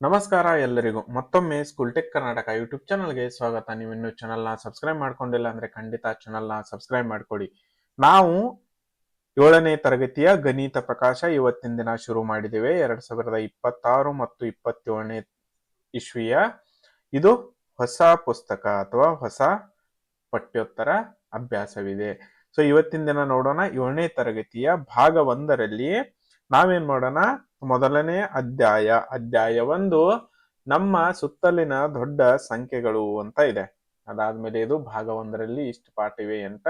ನಮಸ್ಕಾರ ಎಲ್ಲರಿಗೂ ಮತ್ತೊಮ್ಮೆ ಸ್ಕೂಲ್ ಟೆಕ್ ಕರ್ನಾಟಕ ಯೂಟ್ಯೂಬ್ ಚಾನಲ್ಗೆ ಸ್ವಾಗತ. ನೀವು ಇನ್ನೂ ಚಾನಲ್ನ ಸಬ್ಸ್ಕ್ರೈಬ್ ಮಾಡ್ಕೊಂಡಿಲ್ಲ ಅಂದ್ರೆ ಖಂಡಿತ ಚಾನಲ್ನ ಸಬ್ಸ್ಕ್ರೈಬ್ ಮಾಡ್ಕೊಡಿ. ನಾವು 7ನೇ ತರಗತಿಯ ಗಣಿತ ಪ್ರಕಾಶ ಇವತ್ತಿನ ದಿನ ಶುರು ಮಾಡಿದ್ದೇವೆ. 2026 ಮತ್ತು 27ನೇ ಇಸ್ವಿಯ ಇದು ಹೊಸ ಪುಸ್ತಕ ಅಥವಾ ಹೊಸ ಪಠ್ಯೋತ್ತರ ಅಭ್ಯಾಸವಿದೆ. ಸೊ ಇವತ್ತಿನ ದಿನ ನೋಡೋಣ 7ನೇ ತರಗತಿಯ ಭಾಗ 1ರಲ್ಲಿ ನಾವೇನ್ ಮಾಡೋಣ, ಮೊದಲನೇ ಅಧ್ಯಾಯ 1 ನಮ್ಮ ಸುತ್ತಲಿನ ದೊಡ್ಡ ಸಂಖ್ಯೆಗಳು ಅಂತ ಇದೆ. ಅದಾದ್ಮೇಲೆ ಇದು ಭಾಗ 1ರಲ್ಲಿ ಇಷ್ಟು ಪಾಠ ಇವೆ ಅಂತ.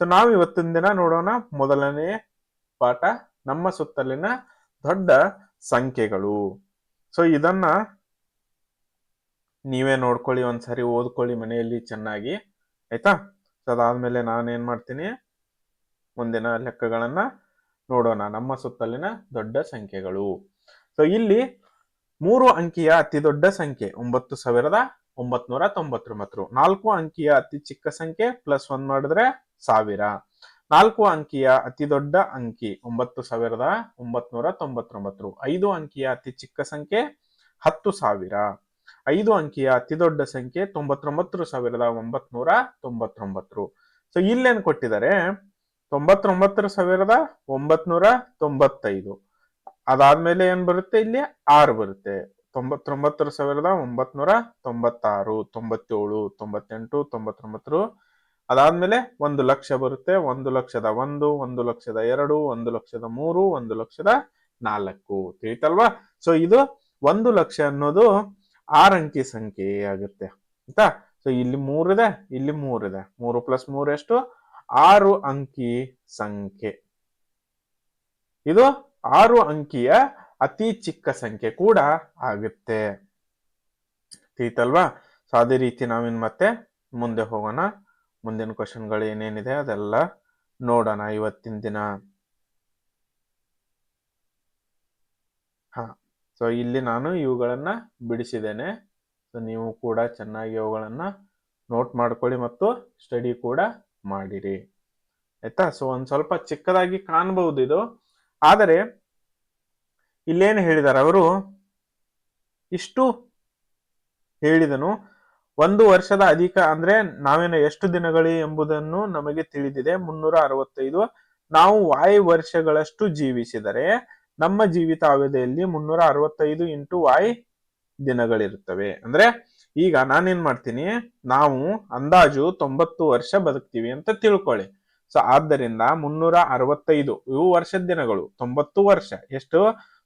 ಸೊ ನಾವು ಇವತ್ತಿನ ದಿನ ನೋಡೋಣ ಮೊದಲನೇ ಪಾಠ, ನಮ್ಮ ಸುತ್ತಲಿನ ದೊಡ್ಡ ಸಂಖ್ಯೆಗಳು. ಸೊ ಇದನ್ನ ನೀವೇ ನೋಡ್ಕೊಳ್ಳಿ, ಒಂದ್ಸರಿ ಓದ್ಕೊಳ್ಳಿ ಮನೆಯಲ್ಲಿ ಚೆನ್ನಾಗಿ, ಆಯ್ತಾ? ಸೊ ಅದಾದ್ಮೇಲೆ ನಾನೇನ್ ಮಾಡ್ತೀನಿ, ಮುಂದಿನ ಲೆಕ್ಕಗಳನ್ನ ನೋಡೋಣ. ನಮ್ಮ ಸುತ್ತಲಿನ ದೊಡ್ಡ ಸಂಖ್ಯೆಗಳು. ಸೊ ಇಲ್ಲಿ 3 ಅಂಕಿಯ ಅತಿ ದೊಡ್ಡ ಸಂಖ್ಯೆ 9999. 4 ಅಂಕಿಯ ಅತಿ ಚಿಕ್ಕ ಸಂಖ್ಯೆ ಪ್ಲಸ್ 1 ಮಾಡಿದ್ರೆ 1000. 4 ಅಂಕಿಯ ಅತಿ ದೊಡ್ಡ ಅಂಕಿ 9999. 5 ಅಂಕಿಯ ಅತಿ ಚಿಕ್ಕ ಸಂಖ್ಯೆ 10,000. 5 ಅಂಕಿಯ ಅತಿ ದೊಡ್ಡ ಸಂಖ್ಯೆ 99,999. ಸೊ ಇಲ್ಲೇನ್ ಕೊಟ್ಟಿದ್ದಾರೆ, 99,995. ಅದಾದ್ಮೇಲೆ ಏನ್ ಬರುತ್ತೆ, ಇಲ್ಲಿ 6 ಬರುತ್ತೆ. 99,996, 97, 98, 99. ಅದಾದ್ಮೇಲೆ 1,00,000 ಬರುತ್ತೆ. 1,00,01, 1,02, 1,03, 1,04. ತಿಳಿತಲ್ವಾ? ಸೊ ಇದು 1,00,000 ಅನ್ನೋದು 6 ಅಂಕಿ ಸಂಖ್ಯೆ ಆಗುತ್ತೆ ಆಯ್ತಾ? ಸೊ ಇಲ್ಲಿ 3 ಇದೆ, ಇಲ್ಲಿ 3 ಇದೆ. 3 + 3 ಎಷ್ಟು? 6 ಅಂಕಿ ಸಂಖ್ಯೆ. ಇದು 6 ಅಂಕಿಯ ಅತಿ ಚಿಕ್ಕ ಸಂಖ್ಯೆ ಕೂಡ ಆಗುತ್ತೆ. ತಿಳಿತಲ್ವಾ? ಸೊ ಅದೇ ರೀತಿ ನಾವಿನ್ ಮತ್ತೆ ಮುಂದೆ ಹೋಗೋಣ. ಮುಂದಿನ ಕ್ವಶನ್ಗಳು ಏನೇನಿದೆ ಅದೆಲ್ಲ ನೋಡೋಣ ಇವತ್ತಿನ ದಿನ. ಸೊ ಇಲ್ಲಿ ನಾನು ಇವುಗಳನ್ನ ಬಿಡಿಸಿದ್ದೇನೆ. ಸೊ ನೀವು ಕೂಡ ಚೆನ್ನಾಗಿ ಅವುಗಳನ್ನ ನೋಟ್ ಮಾಡ್ಕೊಳ್ಳಿ ಮತ್ತು ಸ್ಟಡಿ ಕೂಡ ಮಾಡಿರಿ, ಆಯ್ತಾ? ಸೊ ಒಂದ್ ಸ್ವಲ್ಪ ಚಿಕ್ಕದಾಗಿ ಕಾಣಬಹುದು ಇದು, ಆದರೆ ಇಲ್ಲೇನು ಹೇಳಿದಾರೆ ಅವರು, ಇಷ್ಟು ಹೇಳಿದನು. 1 ವರ್ಷದ ಅಧಿಕ ಅಂದ್ರೆ ನಾವೇನು ಎಷ್ಟು ದಿನಗಳು ಎಂಬುದನ್ನು ನಮಗೆ ತಿಳಿದಿದೆ, 365. ನಾವು y ವರ್ಷಗಳಷ್ಟು ಜೀವಿಸಿದರೆ ನಮ್ಮ ಜೀವಿತಾವಧಿಯಲ್ಲಿ 365 × y ದಿನಗಳಿರುತ್ತವೆ. ಅಂದ್ರೆ ಈಗ ನಾನೇನ್ ಮಾಡ್ತೀನಿ, ನಾವು ಅಂದಾಜು 90 ವರ್ಷ ಬದುಕ್ತೀವಿ ಅಂತ ತಿಳ್ಕೊಳ್ಳಿ. ಸೊ ಆದ್ದರಿಂದ 365 ಇವು ವರ್ಷದ ದಿನಗಳು, 90 ವರ್ಷ ಎಷ್ಟು?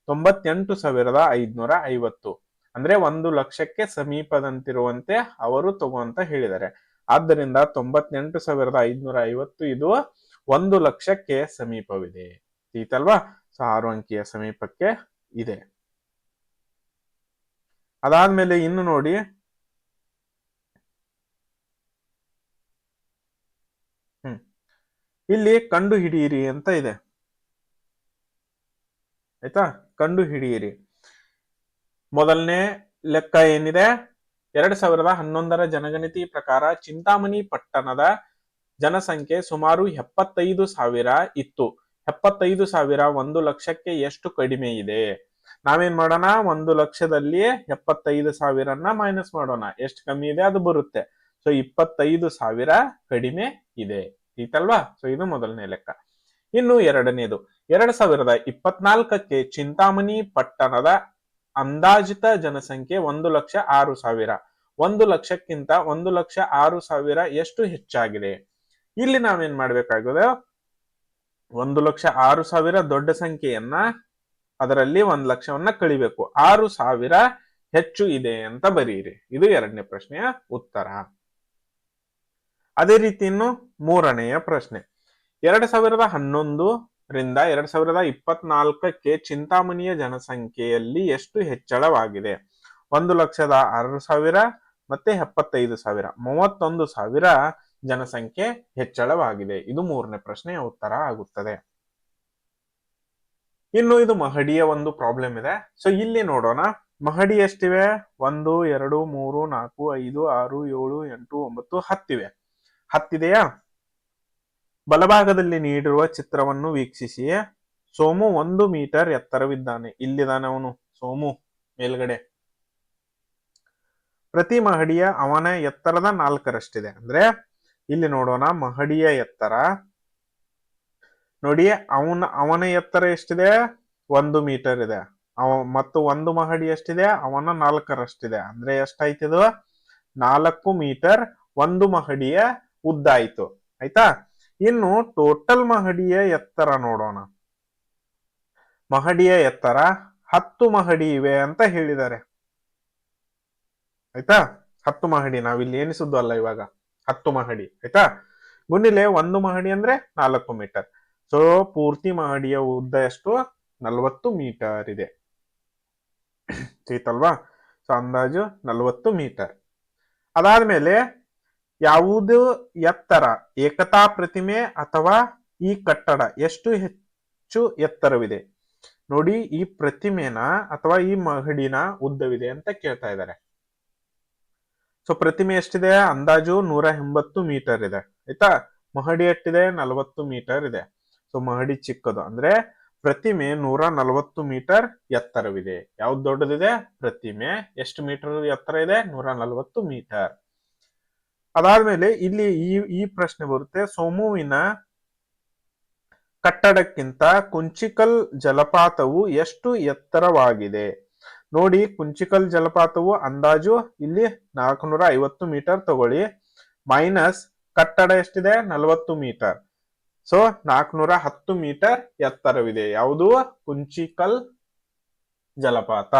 98,550. ಅಂದ್ರೆ 1,00,000ಕ್ಕೆ ಸಮೀಪದಂತಿರುವಂತೆ ಅವರು ತಗೋಂತ ಹೇಳಿದ್ದಾರೆ. ಆದ್ದರಿಂದ 98,550 ಇದು 1,00,000ಕ್ಕೆ ಸಮೀಪವಿದೆ. ಈತಲ್ವಾ? ಸೊ 6 ಅಂಕಿಯ ಸಮೀಪಕ್ಕೆ ಇದೆ. ಅದಾದ್ಮೇಲೆ ಇನ್ನು ನೋಡಿ, ಇಲ್ಲಿ ಕಂಡು ಹಿಡಿಯಿರಿ ಅಂತ ಇದೆ, ಆಯ್ತಾ? ಕಂಡು ಹಿಡಿಯಿರಿ. ಮೊದಲನೇ ಲೆಕ್ಕ ಏನಿದೆ, 2011ರ ಜನಗಣತಿ ಪ್ರಕಾರ ಚಿಂತಾಮಣಿ ಪಟ್ಟಣದ ಜನಸಂಖ್ಯೆ ಸುಮಾರು 75,000 ಇತ್ತು. 75,000 1,00,000ಕ್ಕೆ ಎಷ್ಟು ಕಡಿಮೆ ಇದೆ? ನಾವೇನ್ ಮಾಡೋಣ, 1,00,000ದಲ್ಲಿ 75,000 ಮೈನಸ್ ಮಾಡೋಣ. ಎಷ್ಟು ಕಮ್ಮಿ ಇದೆ ಅದು ಬರುತ್ತೆ. ಸೊ 25,000 ಕಡಿಮೆ ಇದೆ, ಈತಲ್ವಾ? ಸೊ ಇದು ಮೊದಲನೇ ಲೆಕ್ಕ. ಇನ್ನು ಎರಡನೇದು, 2024ಕ್ಕೆ ಚಿಂತಾಮಣಿ ಪಟ್ಟಣದ ಅಂದಾಜಿತ ಜನಸಂಖ್ಯೆ 1,06,000. 1,00,000ಕ್ಕಿಂತ 1,06,000 ಎಷ್ಟು ಹೆಚ್ಚಾಗಿದೆ? ಇಲ್ಲಿ ನಾವೇನ್ ಮಾಡ್ಬೇಕಾಗಿದೆ, 1,06,000 ದೊಡ್ಡ ಸಂಖ್ಯೆಯನ್ನ ಅದರಲ್ಲಿ 1,00,000 ಕಳಿಬೇಕು. 6,000 ಹೆಚ್ಚು ಇದೆ ಅಂತ ಬರೀರಿ. ಇದು ಎರಡನೇ ಪ್ರಶ್ನೆಯ ಉತ್ತರ. ಅದೇ ರೀತಿ ಇನ್ನು ಮೂರನೆಯ ಪ್ರಶ್ನೆ, 2011ರಿಂದ 2024ಕ್ಕೆ ಚಿಂತಾಮಣಿಯ ಜನಸಂಖ್ಯೆಯಲ್ಲಿ ಎಷ್ಟು ಹೆಚ್ಚಳವಾಗಿದೆ? 1,06,000 ಮತ್ತೆ 75,000, 31,000 ಜನಸಂಖ್ಯೆ ಹೆಚ್ಚಳವಾಗಿದೆ. ಇದು ಮೂರನೇ ಪ್ರಶ್ನೆಯ ಉತ್ತರ ಆಗುತ್ತದೆ. ಇನ್ನು ಇದು ಮಹಡಿಯ ಒಂದು ಪ್ರಾಬ್ಲಮ್ ಇದೆ. ಸೊ ಇಲ್ಲಿ ನೋಡೋಣ, ಮಹಡಿ ಎಷ್ಟಿವೆ? 1, 2, 3, 4, 5, 6, 7, 8, 9, 10 ಇವೆ. 10 ಇದೆಯಾ? ಬಲಭಾಗದಲ್ಲಿ ನೀಡಿರುವ ಚಿತ್ರವನ್ನು ವೀಕ್ಷಿಸಿ. ಸೋಮು 1 ಮೀಟರ್ ಎತ್ತರವಿದ್ದಾನೆ. ಇಲ್ಲಿದ್ದಾನೆ ಅವನು, ಸೋಮು ಮೇಲ್ಗಡೆ. ಪ್ರತಿ ಮಹಡಿಯ ಅವನ ಎತ್ತರದ 4ರಷ್ಟಿದೆ. ಅಂದ್ರೆ ಇಲ್ಲಿ ನೋಡೋಣ, ಮಹಡಿಯ ಎತ್ತರ ನೋಡಿ, ಅವನ ಎತ್ತರ ಎಷ್ಟಿದೆ? 1 ಮೀಟರ್ ಇದೆ. ಮತ್ತು ಒಂದು ಮಹಡಿ ಎಷ್ಟಿದೆ? ಅವನ 4ರಷ್ಟಿದೆ. ಅಂದ್ರೆ ಎಷ್ಟಾಯ್ತಿದು? 4 ಮೀಟರ್ ಒಂದು ಮಹಡಿಯ ಉದ್ದ ಆಯ್ತು. ಆಯ್ತಾ? ಇನ್ನು ಟೋಟಲ್ ಮಹಡಿಯ ಎತ್ತರ ನೋಡೋಣ. ಮಹಡಿಯ ಎತ್ತರ 10 ಮಹಡಿ ಇವೆ ಅಂತ ಹೇಳಿದ್ದಾರೆ. ಆಯ್ತಾ? 10 ಮಹಡಿ ನಾವಿಲ್ಲಿ ಎಣಿಸುದು ಅಲ್ಲ ಇವಾಗ, 10 ಮಹಡಿ. ಆಯ್ತಾ? ಗುಣಿಲೆ 1 ಮಹಡಿ ಅಂದ್ರೆ 4 ಮೀಟರ್. ಸೊ ಪೂರ್ತಿ ಮಹಡಿಯ ಉದ್ದ ಎಷ್ಟು? 40 ಮೀಟರ್ ಇದೆ. ಸಿಗುತ್ತಲ್ವಾ? ಸೊ ಅಂದಾಜು 40 ಮೀಟರ್. ಅದಾದ್ಮೇಲೆ ಯಾವುದು ಎತ್ತರ, ಏಕತಾ ಪ್ರತಿಮೆ ಅಥವಾ ಈ ಕಟ್ಟಡ ಎಷ್ಟು ಹೆಚ್ಚು ಎತ್ತರವಿದೆ? ನೋಡಿ, ಈ ಪ್ರತಿಮೆನ ಅಥವಾ ಈ ಮಹಡಿನ ಉದ್ದವಿದೆ ಅಂತ ಕೇಳ್ತಾ ಇದ್ದಾರೆ. ಸೊ ಪ್ರತಿಮೆ ಎಷ್ಟಿದೆ? ಅಂದಾಜು 180 ಮೀಟರ್ ಇದೆ. ಆಯ್ತಾ? ಮಹಡಿ ಎಷ್ಟಿದೆ? 40 ಮೀಟರ್ ಇದೆ. ಸೊ ಮಹಡಿ ಚಿಕ್ಕದು, ಅಂದ್ರೆ ಪ್ರತಿಮೆ 140 ಮೀಟರ್ ಎತ್ತರವಿದೆ. ಯಾವ್ದು ದೊಡ್ಡದಿದೆ? ಪ್ರತಿಮೆ. ಎಷ್ಟು ಮೀಟರ್ ಎತ್ತರ ಇದೆ? 140 ಮೀಟರ್. ಅದಾದ್ಮೇಲೆ ಇಲ್ಲಿ ಈ ಪ್ರಶ್ನೆ ಬರುತ್ತೆ, ಸೋಮುವಿನ ಕಟ್ಟಡಕ್ಕಿಂತ ಕುಂಚಿಕಲ್ ಜಲಪಾತವು ಎಷ್ಟು ಎತ್ತರವಾಗಿದೆ? ನೋಡಿ, ಕುಂಚಿಕಲ್ ಜಲಪಾತವು ಅಂದಾಜು ಇಲ್ಲಿ 450 ಮೀಟರ್ ತಗೊಳ್ಳಿ, ಮೈನಸ್ ಕಟ್ಟಡ ಎಷ್ಟಿದೆ? 40 ಮೀಟರ್. So 410 metre ಎತ್ತರವಿದೆ. ಯಾವುದು? ಕುಂಚಿಕಲ್ ಜಲಪಾತ.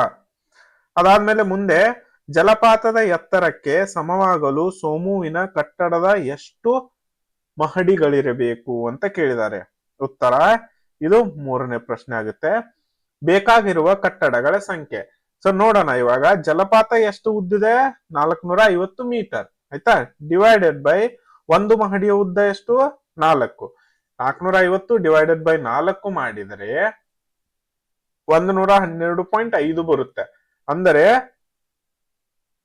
ಅದಾದ್ಮೇಲೆ ಮುಂದೆ ಜಲಪಾತದ ಎತ್ತರಕ್ಕೆ ಸಮವಾಗಲು ಸೋಮುವಿನ ಕಟ್ಟಡದ ಎಷ್ಟು ಮಹಡಿಗಳಿರಬೇಕು ಅಂತ ಕೇಳಿದ್ದಾರೆ. ಉತ್ತರ ಇದು 3ನೇ ಪ್ರಶ್ನೆ ಆಗುತ್ತೆ. ಬೇಕಾಗಿರುವ ಕಟ್ಟಡಗಳ ಸಂಖ್ಯೆ. ಸೊ ನೋಡೋಣ ಇವಾಗ, ಜಲಪಾತ ಎಷ್ಟು ಉದ್ದಿದೆ? 450 ಮೀಟರ್. ಆಯ್ತಾ? ಡಿವೈಡೆಡ್ ಬೈ ಒಂದು ಮಹಡಿಯ ಉದ್ದ ಎಷ್ಟು? 4. 450 ಡಿವೈಡೆಡ್ ಬೈ 4 ಮಾಡಿದರೆ 112.5 ಬರುತ್ತೆ. ಅಂದರೆ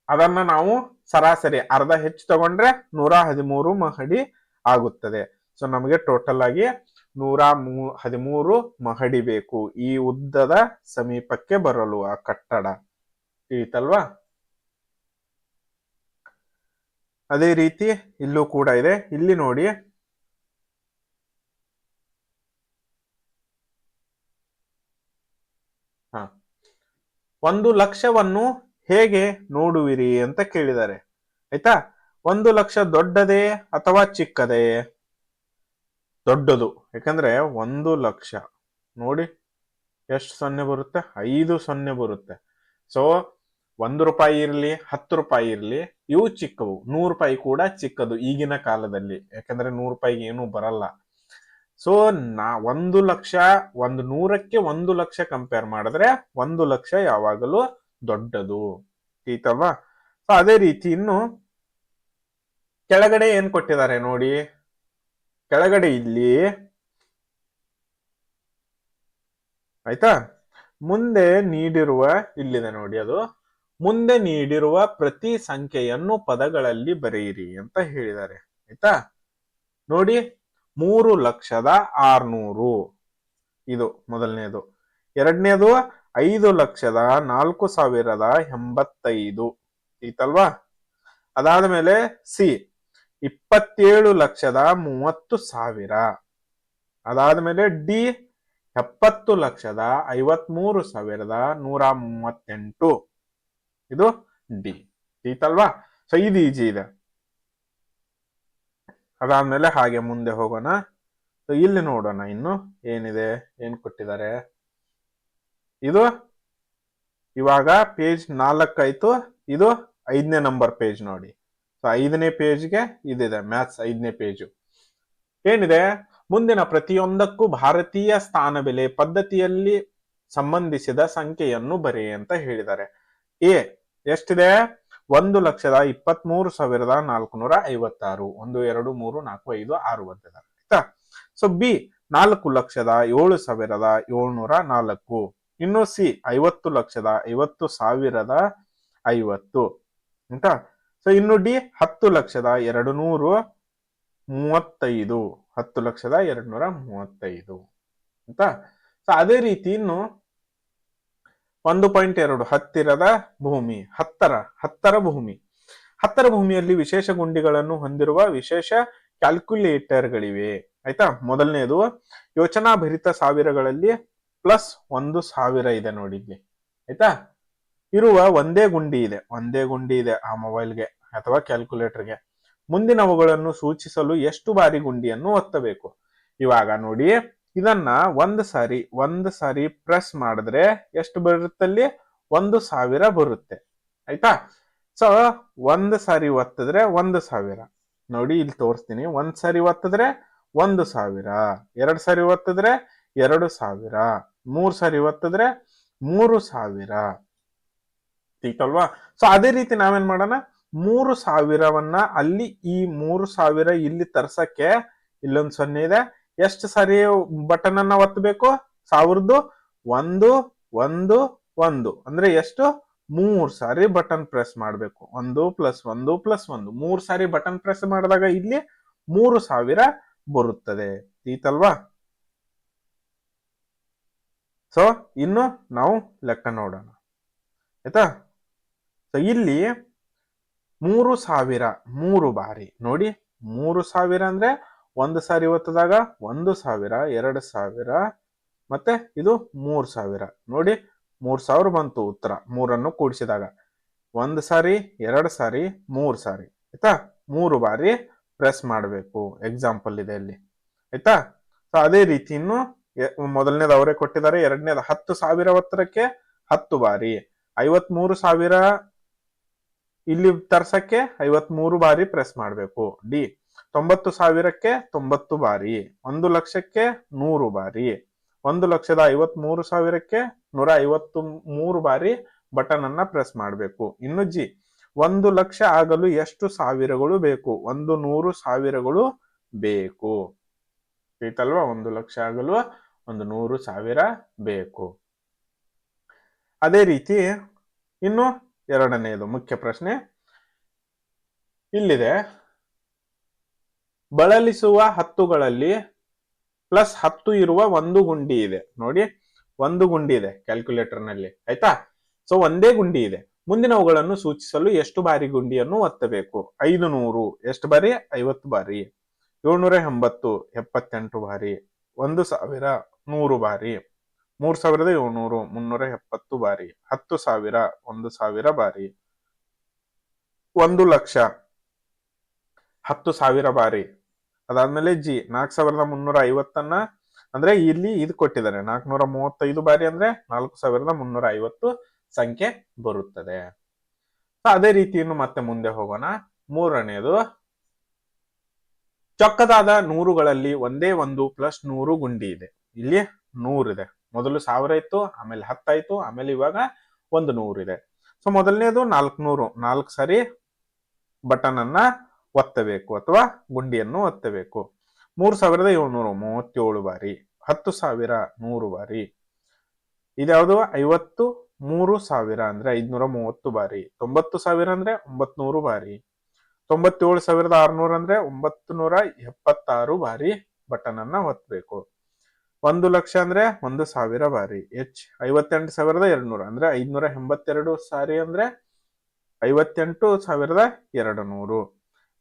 ಅದನ್ನ ನಾವು ಸರಾಸರಿ ಅರ್ಧ ಹೆಚ್ಚು ತಗೊಂಡ್ರೆ 113 ಮಹಡಿ ಆಗುತ್ತದೆ. ಸೊ ನಮಗೆ ಟೋಟಲ್ ಆಗಿ 113 ಮಹಡಿ ಬೇಕು ಈ ಉದ್ದದ ಸಮೀಪಕ್ಕೆ ಬರಲು ಆ ಕಟ್ಟಡ. ತಿಳಿತಲ್ವಾ? ಅದೇ ರೀತಿ ಇಲ್ಲೂ ಕೂಡ ಇದೆ. ಇಲ್ಲಿ ನೋಡಿ, ಹ 1 ಲಕ್ಷವನ್ನು ಹೇಗೆ ನೋಡುವಿರಿ ಅಂತ ಕೇಳಿದ್ದಾರೆ. ಆಯ್ತಾ? 1 ಲಕ್ಷ ದೊಡ್ಡದೇ ಅಥವಾ ಚಿಕ್ಕದೇ? ದೊಡ್ಡದು. ಯಾಕಂದ್ರೆ 1 ಲಕ್ಷ ನೋಡಿ ಎಷ್ಟು ಸೊನ್ನೆ ಬರುತ್ತೆ? 5 ಸೊನ್ನೆ ಬರುತ್ತೆ. ಸೊ 1 ರೂಪಾಯಿ ಇರ್ಲಿ, 10 ರೂಪಾಯಿ ಇರ್ಲಿ, ಇವು ಚಿಕ್ಕವು. 100 ರೂಪಾಯಿ ಕೂಡ ಚಿಕ್ಕದು ಈಗಿನ ಕಾಲದಲ್ಲಿ, ಯಾಕಂದ್ರೆ 100 ರೂಪಾಯಿಗೆ ಏನು ಬರಲ್ಲ. ಸೊ 1 ಲಕ್ಷ, 100ಕ್ಕೆ 1 ಲಕ್ಷ ಕಂಪೇರ್ ಮಾಡಿದ್ರೆ 1 ಲಕ್ಷ ಯಾವಾಗಲೂ ದೊಡ್ಡದು. ಈತಲ್ವಾ? ಸೊ ಅದೇ ರೀತಿ ಇನ್ನು ಕೆಳಗಡೆ ಏನ್ ಕೊಟ್ಟಿದ್ದಾರೆ ನೋಡಿ. ಕೆಳಗಡೆ ಇಲ್ಲಿ ಆಯ್ತಾ, ಮುಂದೆ ನೀಡಿರುವ, ಇಲ್ಲಿದೆ ನೋಡಿ, ಅದು ಮುಂದೆ ನೀಡಿರುವ ಪ್ರತಿ ಸಂಖ್ಯೆಯನ್ನು ಪದಗಳಲ್ಲಿ ಬರೆಯಿರಿ ಅಂತ ಹೇಳಿದ್ದಾರೆ. ಆಯ್ತಾ? ನೋಡಿ, 3,600,000 ಇದು ಮೊದಲನೇದು. ಎರಡನೇದು 5,04,085 ಈತಲ್ವಾ? ಅದಾದ್ಮೇಲೆ ಸಿ 27,30,30,000. ಅದಾದ್ಮೇಲೆ ಡಿ 70,53,138. ಇದು ಡಿ. ಈತಲ್ವಾ? ಸೊ ಇದು ಈಜಿ ಇದೆ. ಅದಾದ್ಮೇಲೆ ಹಾಗೆ ಮುಂದೆ ಹೋಗೋಣ. ಸೊ ಇಲ್ಲಿ ನೋಡೋಣ ಇನ್ನು ಏನಿದೆ, ಏನ್ ಕೊಟ್ಟಿದ್ದಾರೆ. ಇದು ಇವಾಗ ಪೇಜ್ 4 ಆಯ್ತು. ಇದು 5ನೇ ನಂಬರ್ ಪೇಜ್ ನೋಡಿ. ಸೊ 5ನೇ ಪೇಜ್ಗೆ ಇದಿದೆ, ಮ್ಯಾಥ್ಸ್ 5ನೇ ಪೇಜು. ಏನಿದೆ, ಮುಂದಿನ ಪ್ರತಿಯೊಂದಕ್ಕೂ ಭಾರತೀಯ ಸ್ಥಾನ ಬೆಲೆ ಪದ್ಧತಿಯಲ್ಲಿ ಸಂಬಂಧಿಸಿದ ಸಂಖ್ಯೆಯನ್ನು ಬರೆಯಿ ಅಂತ ಹೇಳಿದ್ದಾರೆ. ಎ ಎಷ್ಟಿದೆ? 1,23,456. 1 2 3 4 5 6 ಬಂದಿದ್ದಾರೆ. ಆಯ್ತಾ? So B 4,07,704. ಇನ್ನು ಸಿ 50,50,50. ಆಯ್ತಾ? ಸೊ ಇನ್ನು ಡಿ 10,235. 10,235 ಅಂತ. ಸೊ ಅದೇ ರೀತಿ ಇನ್ನು 1.2 ಹತ್ತಿರದ ಭೂಮಿ, ಹತ್ತರ ಭೂಮಿ. ಹತ್ತರ ಭೂಮಿಯಲ್ಲಿ ವಿಶೇಷ ಗುಂಡಿಗಳನ್ನು ಹೊಂದಿರುವ ವಿಶೇಷ ಕ್ಯಾಲ್ಕುಲೇಟರ್ಗಳಿವೆ. ಆಯ್ತಾ, ಮೊದಲನೇದು ಯೋಚನಾ ಭರಿತ ಸಾವಿರಗಳಲ್ಲಿ ಪ್ಲಸ್ 1,000 ಇದೆ ನೋಡಿ ಇಲ್ಲಿ. ಆಯ್ತಾ, ಇರುವ ಒಂದೇ ಗುಂಡಿ ಇದೆ ಆ ಮೊಬೈಲ್ಗೆ ಅಥವಾ ಕ್ಯಾಲ್ಕುಲೇಟರ್ಗೆ. ಮುಂದಿನವುಗಳನ್ನು ಸೂಚಿಸಲು ಎಷ್ಟು ಬಾರಿ ಗುಂಡಿಯನ್ನು ಒತ್ತಬೇಕು? ಇವಾಗ ನೋಡಿ, ಇದನ್ನ ಒಂದ್ ಸಾರಿ ಪ್ರೆಸ್ ಮಾಡಿದ್ರೆ ಎಷ್ಟು ಬರುತ್ತಲ್ಲಿ? 1,000 ಬರುತ್ತೆ. ಆಯ್ತಾ, ಸೊ ಒಂದ್ ಸಾರಿ ಒತ್ತಿದ್ರೆ 1,000 ನೋಡಿ ಇಲ್ಲಿ ತೋರಿಸ್ತೀನಿ. ಒಂದ್ ಸಾರಿ ಒತ್ತಿದ್ರೆ 1,000, 2 ಸಾರಿ ಒತ್ತಿದ್ರೆ 2,000, 3 ಸಾರಿ ಒತ್ತಿದ್ರೆ 3,000. ಅಲ್ವಾ? ಸೊ ಅದೇ ರೀತಿ ನಾವೇನ್ ಮಾಡೋಣ, 3,000ವನ್ನ ಅಲ್ಲಿ ಈ 3,000 ಇಲ್ಲಿ ತರ್ಸಕ್ಕೆ ಇಲ್ಲೊಂದು 0 ಇದೆ. ಎಷ್ಟು ಸಾರಿ ಬಟನ್ ಅನ್ನ ಒತ್ತಬೇಕು? 1,000 1 1 1 ಅಂದ್ರೆ ಎಷ್ಟು? 3 ಸಾರಿ ಬಟನ್ ಪ್ರೆಸ್ ಮಾಡಬೇಕು. 1 + 1 + 1 3 ಸಾರಿ ಬಟನ್ ಪ್ರೆಸ್ ಮಾಡಿದಾಗ ಇಲ್ಲಿ 3,000 ಬರುತ್ತದೆ. ಈತಲ್ವಾ? ಸೊ ಇನ್ನು ನಾವು ಲೆಕ್ಕ ನೋಡೋಣ. ಆಯ್ತಾ, ಸೊ ಇಲ್ಲಿ 3,000 3 ಬಾರಿ ನೋಡಿ. 3,000 ಅಂದ್ರೆ ಒಂದು ಸಾರಿ ಒತ್ತದಾಗ 1,000, 2,000 ಮತ್ತೆ ಇದು 3,000 ನೋಡಿ. 3,000 ಬಂತು ಉತ್ತರ, 3ಅನ್ನು ಕೂಡಿಸಿದಾಗ. 1 ಸಾರಿ, 2 ಸಾರಿ, 3 ಸಾರಿ. ಆಯ್ತಾ, 3 ಬಾರಿ ಪ್ರೆಸ್ ಮಾಡಬೇಕು. ಎಕ್ಸಾಂಪಲ್ ಇದೆ ಅಲ್ಲಿ. ಆಯ್ತಾ, ಸೊ ಅದೇ ರೀತಿ ಇನ್ನು ಮೊದಲನೇದು ಅವರೇ ಕೊಟ್ಟಿದ್ದಾರೆ. ಎರಡನೇದು 10,000 ಒತ್ತರಕ್ಕೆ 10 ಬಾರಿ. 53,000 ಇಲ್ಲಿ ತರ್ಸಕ್ಕೆ 53 ಬಾರಿ ಪ್ರೆಸ್ ಮಾಡಬೇಕು. ಡಿ 90,000ಕ್ಕೆ 90 ಬಾರಿ. 1,00,000ಕ್ಕೆ 100 ಬಾರಿ. 1,53,000ಕ್ಕೆ 153 ಬಾರಿ ಬಟನ್ ಅನ್ನ ಪ್ರೆಸ್ ಮಾಡಬೇಕು. ಇನ್ನು ಜಿ 1,00,000 ಆಗಲು ಎಷ್ಟು ಸಾವಿರಗಳು ಬೇಕು? 100 ಸಾವಿರಗಳು ಬೇಕು. ಆಯ್ತಲ್ವಾ? 1,00,000 ಆಗಲು 100 ಸಾವಿರ ಬೇಕು. ಅದೇ ರೀತಿ ಇನ್ನು ಎರಡನೆಯದು ಮುಖ್ಯ ಪ್ರಶ್ನೆ ಇಲ್ಲಿದೆ. ಬಳಲಿಸುವ ಹತ್ತುಗಳಲ್ಲಿ +10 ಇರುವ ಒಂದು ಗುಂಡಿ ಇದೆ ನೋಡಿ. ಒಂದು ಗುಂಡಿ ಇದೆ ಕ್ಯಾಲ್ಕುಲೇಟರ್ ನಲ್ಲಿ. ಆಯ್ತಾ, ಸೊ ಒಂದೇ ಗುಂಡಿ ಇದೆ. ಮುಂದಿನವುಗಳನ್ನು ಸೂಚಿಸಲು ಎಷ್ಟು ಬಾರಿ ಗುಂಡಿಯನ್ನು ಒತ್ತಬೇಕು? 500 ಎಷ್ಟು ಬಾರಿ? 50 ಬಾರಿ. 780 78 ಬಾರಿ. 1,000 100 ಬಾರಿ. 3,700 370 ಬಾರಿ. 10,000 1,000 ಬಾರಿ. 1,00,000 10,000 ಬಾರಿ. ಅದಾದ್ಮೇಲೆ ಜಿ 4,350 ಅಂದ್ರೆ ಇಲ್ಲಿ ಇದು ಕೊಟ್ಟಿದ್ದಾರೆ 435 ಬಾರಿ ಅಂದ್ರೆ 4,350 ಸಂಖ್ಯೆ ಬರುತ್ತದೆ. ಅದೇ ರೀತಿ ಇನ್ನು ಮತ್ತೆ ಮುಂದೆ ಹೋಗೋಣ. ಮೂರನೆಯದು ಚೊಕ್ಕದಾದ ನೂರುಗಳಲ್ಲಿ ಒಂದೇ 1 + 100 ಗುಂಡಿ ಇದೆ. ಇಲ್ಲಿ 100 ಇದೆ. ಮೊದಲು 1,000 ಇತ್ತು, ಆಮೇಲೆ 10 ಆಯ್ತು, ಆಮೇಲೆ ಇವಾಗ 100 ಇದೆ. ಸೊ ಮೊದಲನೇದು 400 4 ಸಾರಿ ಬಟನ್ ಅನ್ನ ಒತ್ತಬೇಕು ಅಥವಾ ಗುಂಡಿಯನ್ನು ಒತ್ತಬೇಕು. 3,737 ಬಾರಿ. 10,000 100 ಬಾರಿ. ಇದ್ಯಾವುದು? 53,000 ಅಂದ್ರೆ 530 ಬಾರಿ. 90,000 ಅಂದ್ರೆ 900 ಬಾರಿ. 97,600 ಅಂದ್ರೆ 976 ಬಾರಿ ಬಟನ್ ಅನ್ನ ಒತ್ತಬೇಕು. 1,00,000 ಅಂದ್ರೆ 1,000 ಬಾರಿ. 58,200 ಅಂದ್ರೆ 582 ಸಾರಿ ಅಂದ್ರೆ 58,200.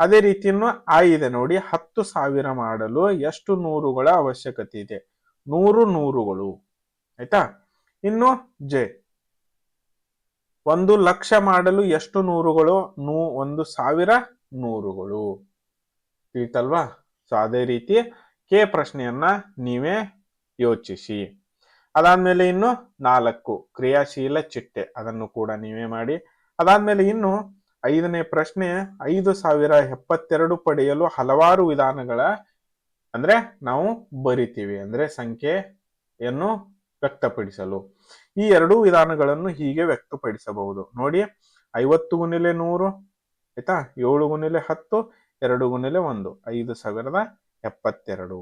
ಅದೇ ರೀತಿ ಇನ್ನು ಇದೆ ನೋಡಿ. 10,000 ಮಾಡಲು ಎಷ್ಟು ನೂರುಗಳ ಅವಶ್ಯಕತೆ ಇದೆ? 100 ನೂರುಗಳು. ಆಯ್ತಾ, ಇನ್ನು ಜೆ 1,00,000 ಮಾಡಲು ಎಷ್ಟು ನೂರುಗಳು? 1,000 ನೂರುಗಳು. ತಿಳಿತಲ್ವಾ? ಸೊ ಅದೇ ರೀತಿ ಕೆ ಪ್ರಶ್ನೆಯನ್ನ ನೀವೇ ಯೋಚಿಸಿ. ಅದಾದ್ಮೇಲೆ ಇನ್ನು 4 ಕ್ರಿಯಾಶೀಲ ಚಿಟ್ಟೆ, ಅದನ್ನು ಕೂಡ ನೀವೇ ಮಾಡಿ. ಅದಾದ್ಮೇಲೆ ಇನ್ನು 5ನೇ ಪ್ರಶ್ನೆ 5,072 ಪಡೆಯಲು ಹಲವಾರು ವಿಧಾನಗಳ ಅಂದ್ರೆ ನಾವು ಬರಿತೀವಿ ಅಂದ್ರೆ ಸಂಖ್ಯೆಯನ್ನು ವ್ಯಕ್ತಪಡಿಸಲು. ಈ ಎರಡೂ ವಿಧಾನಗಳನ್ನು ಹೀಗೆ ವ್ಯಕ್ತಪಡಿಸಬಹುದು ನೋಡಿ. 50 × 100 ಆಯ್ತಾ, 7 × 10 2 × 1 5,072.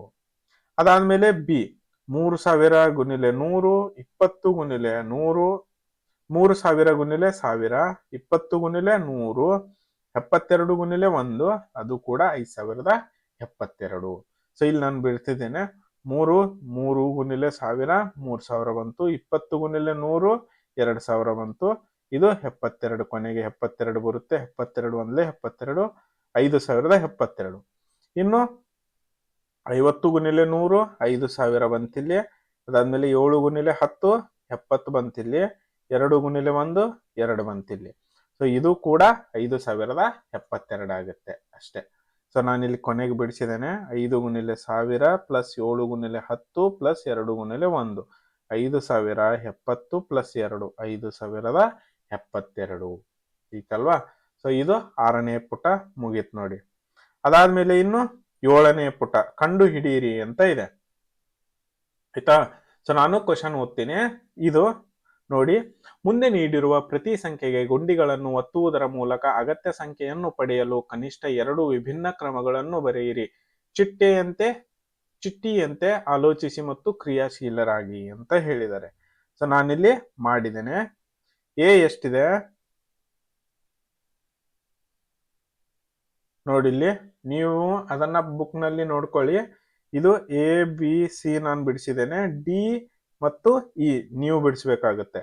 ಅದಾದ್ಮೇಲೆ ಬಿ 3,000 × 100 20 × 100 3,000 × 1,000 20 × 100 72 × 1 ಅದು ಕೂಡ 5,072. ಸೊ ಇಲ್ಲಿ ನಾನು ಬಿಡ್ತಿದ್ದೇನೆ. 3 3 × 1,000 3,000 ಬಂತು. 20 × 100 2000 ಬಂತು. ಇದು 72, ಕೊನೆಗೆ 72 ಬರುತ್ತೆ. 72 ಒಂದ್ಲೆ 72, 5072. ಇನ್ನು 50 ಗುಣಿಲೆ 100 5000 ಬಂತಿಲ್ಲಿ. ಅದಾದ್ಮೇಲೆ 7 ಗುಣಿಲೆ 10 70 ಬಂತಿಲ್ಲಿ. 2 ಗುಣಿಲೆ 1 2 ಬಂತಿಲ್ಲಿ. ಸೊ ಇದು ಕೂಡ 5072 ಆಗುತ್ತೆ ಅಷ್ಟೇ. ಸೊ ನಾನಿಲ್ಲಿ ಕೊನೆಗೆ ಬಿಡಿಸಿದ್ದೇನೆ. 5 ಗುಣಿಲೆ 1000 ಪ್ಲಸ್ 7 ಗುಣಿಲೆ 10 ಪ್ಲಸ್ 2 ಗುಣಿಲೆ 1 5070 ಪ್ಲಸ್ 2 5072 ಈಕಲ್ವಾ. ಸೊ ಇದು 6ನೇ ಪುಟ ಮುಗೀತು ನೋಡಿ. ಅದಾದ್ಮೇಲೆ ಇನ್ನು 7ನೇ ಪುಟ ಕಂಡು ಹಿಡಿಯಿರಿ ಅಂತ ಇದೆ ಆಯ್ತಾ. ಸೊ ನಾನು ಕ್ವಶನ್ ಓದ್ತೀನಿ. ಇದು ನೋಡಿ, ಮುಂದೆ ನೀಡಿರುವ ಪ್ರತಿ ಸಂಖ್ಯೆಗೆ ಗುಂಡಿಗಳನ್ನು ಒತ್ತುವುದರ ಮೂಲಕ ಅಗತ್ಯ ಸಂಖ್ಯೆಯನ್ನು ಪಡೆಯಲು ಕನಿಷ್ಠ 2 ವಿಭಿನ್ನ ಕ್ರಮಗಳನ್ನು ಬರೆಯಿರಿ. ಚಿಟ್ಟಿಯಂತೆ ಆಲೋಚಿಸಿ ಮತ್ತು ಕ್ರಿಯಾಶೀಲರಾಗಿ ಅಂತ ಹೇಳಿದ್ದಾರೆ. ಸೊ ನಾನಿಲ್ಲಿ ಮಾಡಿದ್ದೇನೆ. ಎ ಎಷ್ಟಿದೆ ನೋಡಿಲ್ಲಿ, ನೀವು ಅದನ್ನ ಬುಕ್ ನಲ್ಲಿ ನೋಡ್ಕೊಳ್ಳಿ. ಇದು ಎ ಬಿ ಸಿ ನಾನು ಬಿಡಿಸಿದ್ದೇನೆ. ಡಿ ಮತ್ತು ಇ ನೀವು ಬಿಡಿಸ್ಬೇಕಾಗುತ್ತೆ.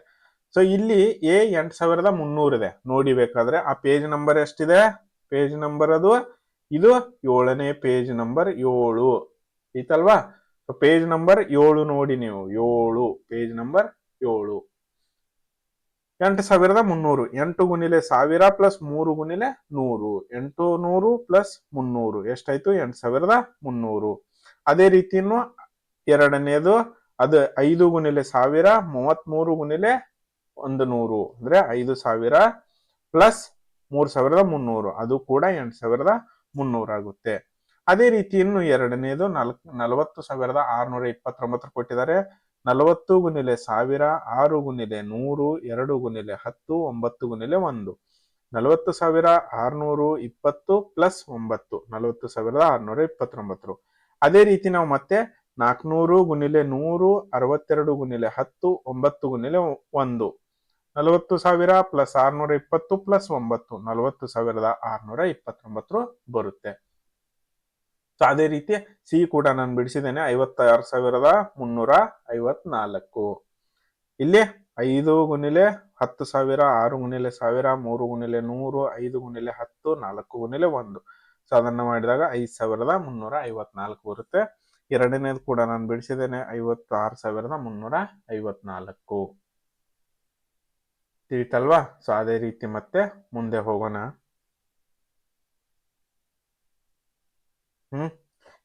ಸೊ ಇಲ್ಲಿ ಎ 8300 ಇದೆ ನೋಡಿ. ಬೇಕಾದ್ರೆ ಆ ಪೇಜ್ ನಂಬರ್ ಎಷ್ಟಿದೆ, ಪೇಜ್ ನಂಬರ್ ಅದು ಇದು 7ನೇ ಪೇಜ್ ನಂಬರ್ 7 ಐತಲ್ವಾ. ಪೇಜ್ ನಂಬರ್ 7 ನೋಡಿ ನೀವು. 7 ಪೇಜ್ ನಂಬರ್ 7. 8300 8 ಗುಣಿಲೆ 1000 ಪ್ಲಸ್ 3 ಗುಣಿಲೆ 100 800 ಪ್ಲಸ್ 300 ಎಷ್ಟಾಯ್ತು? 8300. ಅದೇ ರೀತಿನು ಎರಡನೇದು ಅದು 5 ಗುಣಿಲೆ 1000 33 ಗುಣಿಲೆ 100 ಅಂದ್ರೆ 5000 ಪ್ಲಸ್ 3300 ಅದು ಕೂಡ 8300 ಆಗುತ್ತೆ. ಅದೇ ರೀತಿ ಇನ್ನು ಎರಡನೇದು 40629 ಕೊಟ್ಟಿದ್ದಾರೆ. 40 ಗುಣಿಲೆ 1000 6 ಗುಣಿಲೆ 100 2 ಗುಣಿಲೆ 10 9 ಗುಣಿಲೆ 1 40620 ಪ್ಲಸ್ 9 40629. ಅದೇ ರೀತಿ ನಾವು ಮತ್ತೆ 400 ಗುಣಿಲೆ 100 62 ಗುಣಿಲೆ 10 9 ಗುಣಿಲೆ 1 40000 ಪ್ಲಸ್ 620 ಪ್ಲಸ್ 9 40629 ಬರುತ್ತೆ. ಸೊ ಅದೇ ರೀತಿ ಸಿ ಕೂಡ ನಾನು ಬಿಡಿಸಿದ್ದೇನೆ. 56354. ಇಲ್ಲಿ 5 ಗುಣಿಲೆ 10,000 6 ಗುಣಿಲೆ 1000 3 ಗುಣಿಲೆ 100 5 ಗುಣಿಲೆ 10 4 ಗುಣಿಲೆ 1. ಸೊ ಅದನ್ನ ಮಾಡಿದಾಗ 5354 ಬರುತ್ತೆ. ಎರಡನೇದು ಕೂಡ ನಾನು ಬಿಡಿಸಿದ್ದೇನೆ. 56354 ತಿಳಿತಲ್ವಾ. ಸೊ ಅದೇ ರೀತಿ ಮತ್ತೆ ಮುಂದೆ ಹೋಗೋಣ.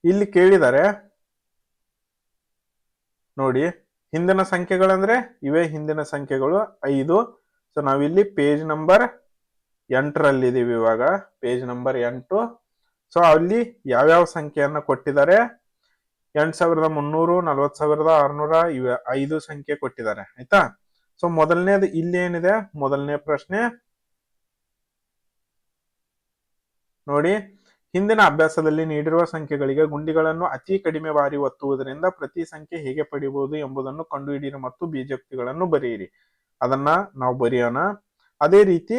ಇಲ್ಲಿ ಕೇಳಿದರೆ ನೋಡಿ, ಹಿಂದಿನ ಸಂಖ್ಯೆಗಳಂದ್ರೆ ಇವೇ ಹಿಂದಿನ ಸಂಖ್ಯೆಗಳು 5. ಸೊ ನಾವಿಲ್ಲಿ ಪೇಜ್ ನಂಬರ್ 8 ಇದೀವಿ ಇವಾಗ. Page number 8. ಸೊ ಅಲ್ಲಿ ಯಾವ್ಯಾವ ಸಂಖ್ಯೆಯನ್ನ ಕೊಟ್ಟಿದ್ದಾರೆ? 8300 40600 ಇವೆ 5 ಸಂಖ್ಯೆ ಕೊಟ್ಟಿದ್ದಾರೆ ಆಯ್ತಾ. ಸೊ ಮೊದಲನೇದು ಇಲ್ಲಿ ಏನಿದೆ, ಮೊದಲನೇ ಪ್ರಶ್ನೆ ನೋಡಿ, ಹಿಂದಿನ ಅಭ್ಯಾಸದಲ್ಲಿ ನೀಡಿರುವ ಸಂಖ್ಯೆಗಳಿಗೆ ಗುಂಡಿಗಳನ್ನು ಅತಿ ಕಡಿಮೆ ಬಾರಿ ಒತ್ತುವುದರಿಂದ ಪ್ರತಿ ಸಂಖ್ಯೆ ಹೇಗೆ ಪಡೆಯಬಹುದು ಎಂಬುದನ್ನು ಕಂಡುಹಿಡಿಯಿರಿ ಮತ್ತು ಬೀಜೋಕ್ತಿಗಳನ್ನು ಬರೆಯಿರಿ. ಅದನ್ನ ನಾವು ಬರೆಯೋಣ. ಅದೇ ರೀತಿ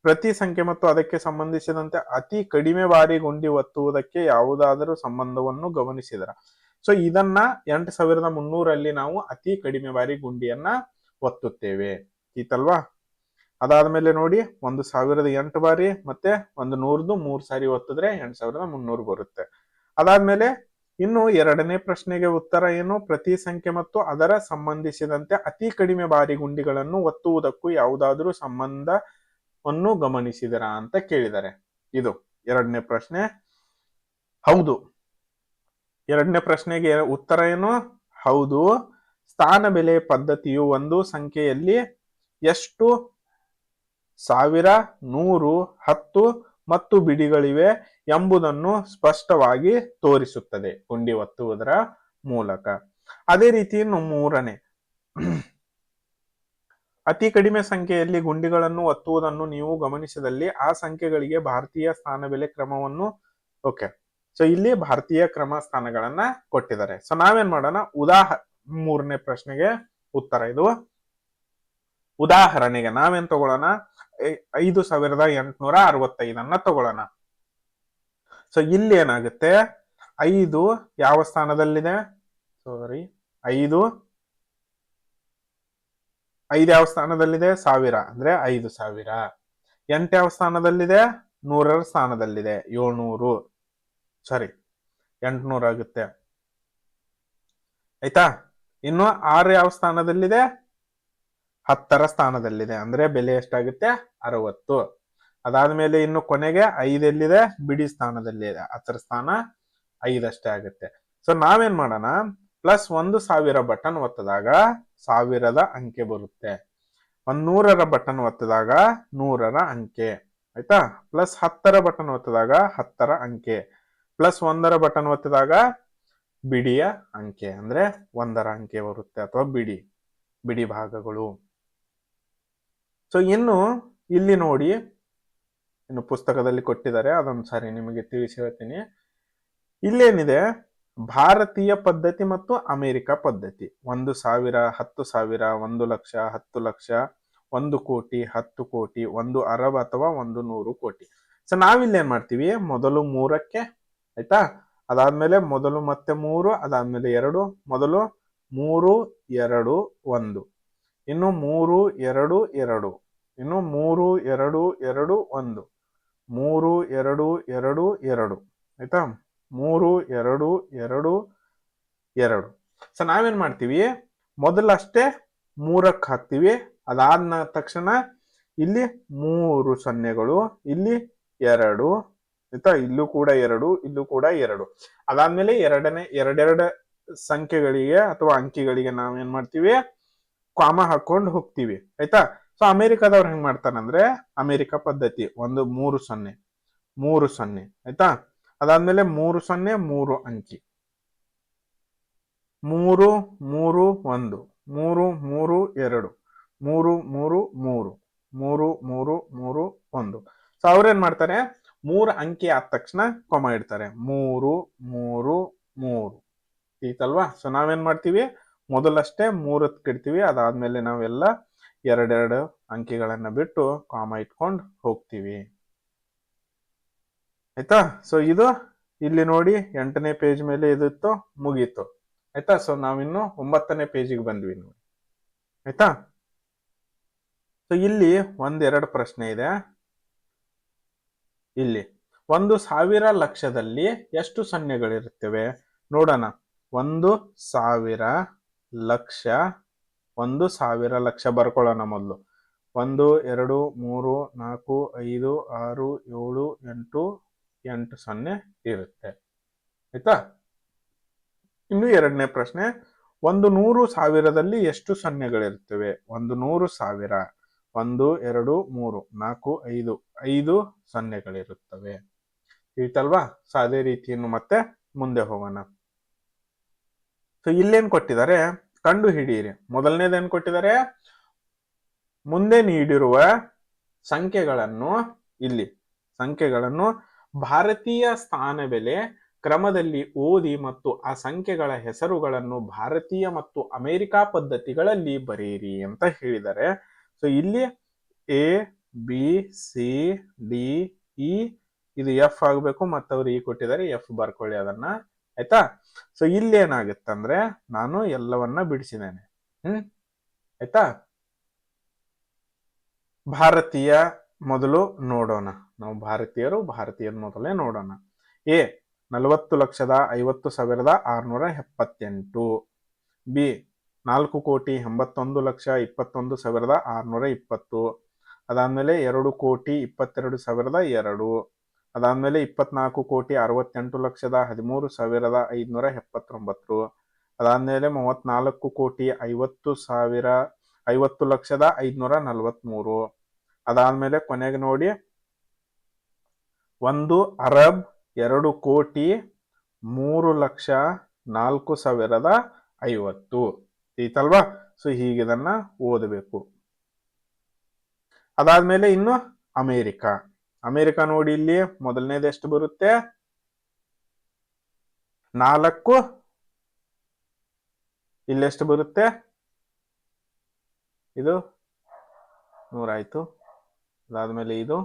ಪ್ರತಿ ಸಂಖ್ಯೆ ಮತ್ತು ಅದಕ್ಕೆ ಸಂಬಂಧಿಸಿದಂತೆ ಅತಿ ಕಡಿಮೆ ಬಾರಿ ಗುಂಡಿ ಒತ್ತುವುದಕ್ಕೆ ಯಾವುದಾದರೂ ಸಂಬಂಧವನ್ನು ಗಮನಿಸಿದರ. ಸೊ ಇದನ್ನ 8300 ನಾವು ಅತಿ ಕಡಿಮೆ ಬಾರಿ ಗುಂಡಿಯನ್ನ ಒತ್ತುತ್ತೇವೆ ಈತಲ್ವಾ. ಅದಾದ್ಮೇಲೆ ನೋಡಿ, 1008 ಬಾರಿ ಮತ್ತೆ 100ದು 3 ಸಾರಿ ಒತ್ತಿದ್ರೆ 8300 ಬರುತ್ತೆ. ಅದಾದ್ಮೇಲೆ ಇನ್ನು ಎರಡನೇ ಪ್ರಶ್ನೆಗೆ ಉತ್ತರ ಏನು? ಪ್ರತಿ ಸಂಖ್ಯೆ ಮತ್ತು ಅದರ ಸಂಬಂಧಿಸಿದಂತೆ ಅತಿ ಕಡಿಮೆ ಬಾರಿ ಗುಂಡಿಗಳನ್ನು ಒತ್ತುವುದಕ್ಕೂ ಯಾವುದಾದ್ರೂ ಸಂಬಂಧವನ್ನು ಗಮನಿಸಿದರಾ ಅಂತ ಕೇಳಿದ್ದಾರೆ. ಇದು ಎರಡನೇ ಪ್ರಶ್ನೆ. ಹೌದು. ಎರಡನೇ ಪ್ರಶ್ನೆಗೆ ಉತ್ತರ ಏನು? ಹೌದು. ಸ್ಥಾನ ಬೆಲೆ ಪದ್ಧತಿಯು ಒಂದು ಸಂಖ್ಯೆಯಲ್ಲಿ ಎಷ್ಟು 1000 100 10 ಮತ್ತು ಬಿಡಿಗಳಿವೆ ಎಂಬುದನ್ನು ಸ್ಪಷ್ಟವಾಗಿ ತೋರಿಸುತ್ತದೆ ಗುಂಡಿ ಒತ್ತುವುದರ ಮೂಲಕ. ಅದೇ ರೀತಿ ಇನ್ನು ಮೂರನೇ, ಅತಿ ಕಡಿಮೆ ಸಂಖ್ಯೆಯಲ್ಲಿ ಗುಂಡಿಗಳನ್ನು ಒತ್ತುವುದನ್ನು ನೀವು ಗಮನಿಸಿದಲ್ಲಿ ಆ ಸಂಖ್ಯೆಗಳಿಗೆ ಭಾರತೀಯ ಸ್ಥಾನ ಬೆಲೆ ಕ್ರಮವನ್ನು ಸೊ ಇಲ್ಲಿ ಭಾರತೀಯ ಕ್ರಮ ಸ್ಥಾನಗಳನ್ನ ಕೊಟ್ಟಿದ್ದಾರೆ. ಸೊ ನಾವೇನ್ ಮಾಡೋಣ, ಮೂರನೇ ಪ್ರಶ್ನೆಗೆ ಉತ್ತರ ಇದು. ಉದಾಹರಣೆಗೆ ನಾವೇನ್ ತಗೊಳ್ಳೋಣ, 5865 ತಗೊಳ್ಳೋಣ. ಸೊ ಇಲ್ಲಿ ಏನಾಗುತ್ತೆ, 5 ಯಾವ ಸ್ಥಾನದಲ್ಲಿದೆ? 5 5 ಯಾವ ಸ್ಥಾನದಲ್ಲಿದೆ? 1000 ಅಂದ್ರೆ 5000. 8 ಯಾವ ಸ್ಥಾನದಲ್ಲಿದೆ? 100ರ ಸ್ಥಾನದಲ್ಲಿದೆ, 700. ಸಾರಿ, 800 ಆಗುತ್ತೆ. ಆಯ್ತಾ? ಇನ್ನು 6 ಯಾವ ಸ್ಥಾನದಲ್ಲಿದೆ? 10ರ ಸ್ಥಾನದಲ್ಲಿದೆ, ಅಂದ್ರೆ ಬೆಲೆ ಎಷ್ಟಾಗುತ್ತೆ? 60. ಅದಾದ್ಮೇಲೆ ಇನ್ನು ಕೊನೆಗೆ 5 ಎಲ್ಲಿದೆ? ಬಿಡಿ ಸ್ಥಾನದಲ್ಲಿದೆ, 10ರ ಸ್ಥಾನ 5 ಅಷ್ಟೇ ಆಗುತ್ತೆ. ಸೊ ನಾವೇನ್ ಮಾಡೋಣ, ಪ್ಲಸ್ 1000 ಬಟನ್ ಒತ್ತದಾಗ 1000ದ ಅಂಕೆ ಬರುತ್ತೆ. 100ರ ಬಟನ್ ಒತ್ತದಾಗ 100ರ ಅಂಕೆ. ಆಯ್ತಾ? ಪ್ಲಸ್ 10ರ ಬಟನ್ ಒತ್ತದಾಗ 10ರ ಅಂಕೆ. ಪ್ಲಸ್ 1ರ ಬಟನ್ ಒತ್ತಿದಾಗ ಬಿಡಿಯ ಅಂಕೆ, ಅಂದ್ರೆ 1ರ ಅಂಕೆ ಬರುತ್ತೆ, ಅಥವಾ ಬಿಡಿ ಭಾಗಗಳು. ಸೊ ಇನ್ನು ಇಲ್ಲಿ ನೋಡಿ, ಇನ್ನು ಪುಸ್ತಕದಲ್ಲಿ ಕೊಟ್ಟಿದ್ದಾರೆ, ಅದೊಂದು ಸಾರಿ ನಿಮಗೆ ತಿಳಿಸಿ ಹೇಳ್ತೀನಿ. ಇಲ್ಲೇನಿದೆ? ಭಾರತೀಯ ಪದ್ಧತಿ ಮತ್ತು ಅಮೆರಿಕ ಪದ್ಧತಿ. 1,000, 10,000, 1,00,000, 10,00,000, 1,00,00,000, 10,00,00,000, 1 ಅರಬ್ ಅಥವಾ 100 ಕೋಟಿ. ಸೊ ನಾವಿಲ್ಲೇನ್ ಮಾಡ್ತೀವಿ? ಮೊದಲು 3ಕ್ಕೆ, ಆಯ್ತಾ? ಅದಾದ್ಮೇಲೆ ಮೊದಲು ಮತ್ತೆ 3, ಅದಾದ್ಮೇಲೆ 2, ಮೊದಲು 3, 2, 1, ಇನ್ನು 3, 2, 2, ಇನ್ನು 3, 2, 2, 1, 3, 2, 2, 2, ಆಯ್ತಾ? 3, 2, 2, 2. ಸೊ ನಾವೇನ್ ಮಾಡ್ತೀವಿ? ಮೊದಲಷ್ಟೇ 3ಕ್ಕೆ ಹಾಕ್ತಿವಿ, ಅದಾದ ತಕ್ಷಣ ಇಲ್ಲಿ 3 ಸೊನ್ನೆಗಳು, ಇಲ್ಲಿ 2, ಆಯ್ತಾ? ಇಲ್ಲೂ ಕೂಡ 2, ಇಲ್ಲೂ ಕೂಡ 2. ಅದಾದ್ಮೇಲೆ ಎರಡೆರಡು ಸಂಖ್ಯೆಗಳಿಗೆ ಅಥವಾ ಅಂಕಿಗಳಿಗೆ ನಾವೇನ್ ಮಾಡ್ತೀವಿ? ಕಾಮ ಹಾಕೊಂಡು ಹೋಗ್ತೀವಿ, ಆಯ್ತಾ? ಸೊ ಅಮೆರಿಕದವ್ರು ಹೆಂಗ್ ಮಾಡ್ತಾರಂದ್ರೆ, ಅಮೆರಿಕ ಪದ್ಧತಿ 3 0, 3 0, ಆಯ್ತಾ? ಅದಾದ್ಮೇಲೆ 3 0, 3 ಅಂಕಿ, 3 3 1, 3 3 2, 3 3 3, 3 3 3 1. ಸೊ ಅವ್ರೇನ್ ಮಾಡ್ತಾರೆ? 3 ಅಂಕಿ ಆದ ತಕ್ಷಣ ಕೊಮ ಇಡ್ತಾರೆ, 3 3 3. ಈತಲ್ವಾ? ಸೊ ನಾವೇನ್ ಮಾಡ್ತೀವಿ? ಮೊದಲಷ್ಟೇ 3ಕ್ಕೆ ಇಡ್ತೀವಿ, ಅದಾದ್ಮೇಲೆ ನಾವೆಲ್ಲ ಎರಡೆರಡು ಅಂಕಿಗಳನ್ನ ಬಿಟ್ಟು ಕಾಮ ಇಟ್ಕೊಂಡು ಹೋಗ್ತೀವಿ, ಆಯ್ತಾ? ಸೊ ಇದು ಇಲ್ಲಿ ನೋಡಿ 8ನೇ ಪೇಜ್ ಮೇಲೆ ಇದಿತ್ತು, ಮುಗೀತು, ಆಯ್ತಾ? ಸೊ ನಾವಿನ್ನು 9ನೇ ಪೇಜಿಗೆ ಬಂದ್ವಿ ನೋಡಿ, ಆಯ್ತಾ? ಸೊ ಇಲ್ಲಿ 1-2 ಪ್ರಶ್ನೆ ಇದೆ. ಇಲ್ಲಿ 1,000 ಲಕ್ಷದಲ್ಲಿ ಎಷ್ಟು ಸೊನ್ನೆಗಳಿರುತ್ತವೆ ನೋಡೋಣ. 1,000 ಲಕ್ಷ, 1,000 ಲಕ್ಷ ಬರ್ಕೊಳ್ಳೋಣ ಮೊದಲು. 1 2 3 4 5 6 7 8 8 ಸೊನ್ನೆ ಇರುತ್ತೆ, ಆಯ್ತಾ? ಇನ್ನು 2ನೇ ಪ್ರಶ್ನೆ, 100,000ದಲ್ಲಿ ಎಷ್ಟು ಸೊನ್ನೆಗಳಿರ್ತವೆ? 100,000, 1 2 3 4 5, 5 ಸೊನ್ನೆಗಳಿರುತ್ತವೆ, ಇರ್ತಲ್ವಾ? ಸೊ ಅದೇ ರೀತಿಯನ್ನು ಮತ್ತೆ ಮುಂದೆ ಹೋಗೋಣ. ಸೊ ಇಲ್ಲೇನ್ ಕೊಟ್ಟಿದ್ದಾರೆ? ಕಂಡು ಹಿಡಿಯಿರಿ. ಮೊದಲನೇದೇನ್ ಕೊಟ್ಟಿದ್ದಾರೆ? ಮುಂದೆ ನೀಡಿರುವ ಸಂಖ್ಯೆಗಳನ್ನು, ಇಲ್ಲಿ ಸಂಖ್ಯೆಗಳನ್ನು ಭಾರತೀಯ ಸ್ಥಾನ ಬೆಲೆ ಕ್ರಮದಲ್ಲಿ ಓದಿ ಮತ್ತು ಆ ಸಂಖ್ಯೆಗಳ ಹೆಸರುಗಳನ್ನು ಭಾರತೀಯ ಮತ್ತು ಅಮೆರಿಕ ಪದ್ಧತಿಗಳಲ್ಲಿ ಬರೆಯಿರಿ ಅಂತ ಹೇಳಿದ್ದಾರೆ. ಸೊ ಇಲ್ಲಿ A B C D E, ಇದು F ಆಗಬೇಕು, ಮತ್ತವ್ರು E ಕೊಟ್ಟಿದ್ದಾರೆ, F ಬರ್ಕೊಳ್ಳಿ ಅದನ್ನ, ಆಯ್ತಾ? ಸೊ ಇಲ್ಲಿ ಏನಾಗುತ್ತಂದ್ರೆ, ನಾನು ಎಲ್ಲವನ್ನ ಬಿಡಿಸಿದ್ದೇನೆ, ಆಯ್ತಾ? ಭಾರತೀಯ ಮೊದಲು ನೋಡೋಣ. ನಾವು ಭಾರತೀಯರ ಮೊದಲೇ ನೋಡೋಣ. A 40,50,678. ಬಿ 4,81,21,620. ಅದಾದ್ಮೇಲೆ 2,22,2,002. ಅದಾದ್ಮೇಲೆ 24,68,13,579. ಅದಾದ್ಮೇಲೆ 34,50,50,50,543. ಅದಾದ್ಮೇಲೆ ಕೊನೆಗೆ ನೋಡಿ 1 ಅರಬ್ 2 ಕೋಟಿ 3,04,50,000 ಈತಲ್ವಾ? ಸೊ ಹೀಗಿದನ್ನ ಓದಬೇಕು. ಅದಾದ್ಮೇಲೆ ಇನ್ನು ಅಮೆರಿಕ ನೋಡಿ, ಇಲ್ಲಿ ಮೊದಲನೇದು ಎಷ್ಟು ಬರುತ್ತೆ? 4, ಇಲ್ಲೆಷ್ಟು ಬರುತ್ತೆ? ಇದು 100 ಆಯ್ತು. ಅದಾದ್ಮೇಲೆ ಇದು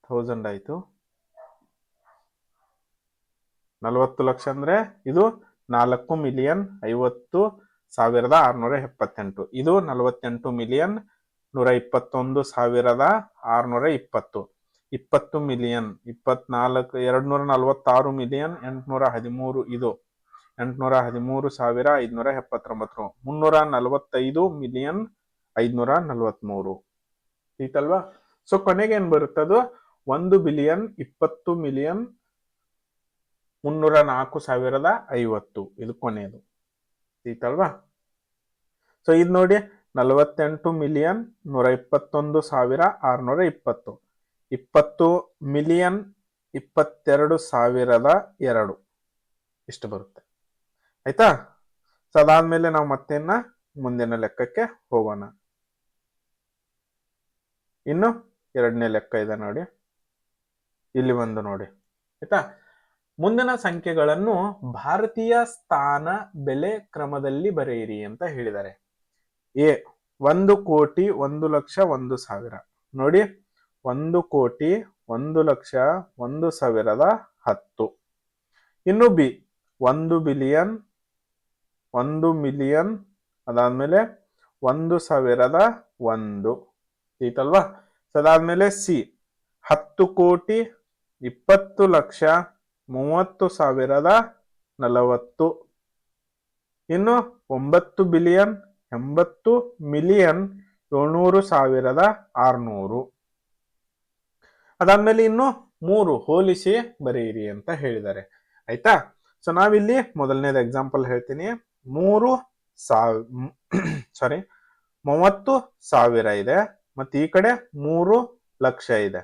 1000 ಆಯ್ತು. 40 ಲಕ್ಷ ಅಂದ್ರೆ ಇದು 4,50,000,000. 621,678. ಇದು 48,121,620. 20 ಮಿಲಿಯನ್ 246,813. ಇದು 813,579. 345,543. ಈತಲ್ವಾ? ಸೊ ಕೊನೆಗೆ ಏನ್ ಬರುತ್ತದು 1,20,20,304,050. ಇದು ಕೊನೆಯದು. ಈತಲ್ವಾ? ಸೊ ಇದು ನೋಡಿ 48,121,620. 20,022,2. ಇಷ್ಟು ಬರುತ್ತೆ. ಆಯ್ತಾ? ಸೊ ಅದಾದ್ಮೇಲೆ ನಾವು ಮತ್ತೇನ ಮುಂದಿನ ಲೆಕ್ಕಕ್ಕೆ ಹೋಗೋಣ. ಇನ್ನು 2ನೇ ಲೆಕ್ಕ ಇದೆ ನೋಡಿ, ಇಲ್ಲಿ ಒಂದು ನೋಡಿ. ಆಯ್ತಾ? ಮುಂದಿನ ಸಂಖ್ಯೆಗಳನ್ನು ಭಾರತೀಯ ಸ್ಥಾನ ಬೆಲೆ ಕ್ರಮದಲ್ಲಿ ಬರೆಯಿರಿ ಅಂತ ಹೇಳಿದ್ದಾರೆ. ಎ 1,01,01,000. ನೋಡಿ 1,01,01,010. ಇನ್ನು ಬಿ 1 ಬಿಲಿಯನ್ 1 ಮಿಲಿಯನ್, ಅದಾದ್ಮೇಲೆ 1,001. ಈತಲ್ವಾ? ಅದಾದ್ಮೇಲೆ ಸಿ 10 ಕೋಟಿ 20 ಲಕ್ಷ 30,040. ಇನ್ನು 9 ಬಿಲಿಯನ್ 80 ಮಿಲಿಯನ್ 700,600. ಅದಾದ್ಮೇಲೆ ಇನ್ನು 3 ಹೋಲಿಸಿ ಬರೆಯಿರಿ ಅಂತ ಹೇಳಿದ್ದಾರೆ. ಆಯ್ತಾ? ಸೊ ನಾವಿಲ್ಲಿ ಮೊದಲನೇದು ಎಕ್ಸಾಂಪಲ್ ಹೇಳ್ತೀನಿ. 30,000 ಇದೆ, ಮತ್ತೆ ಈ ಕಡೆ 3 ಲಕ್ಷ ಇದೆ.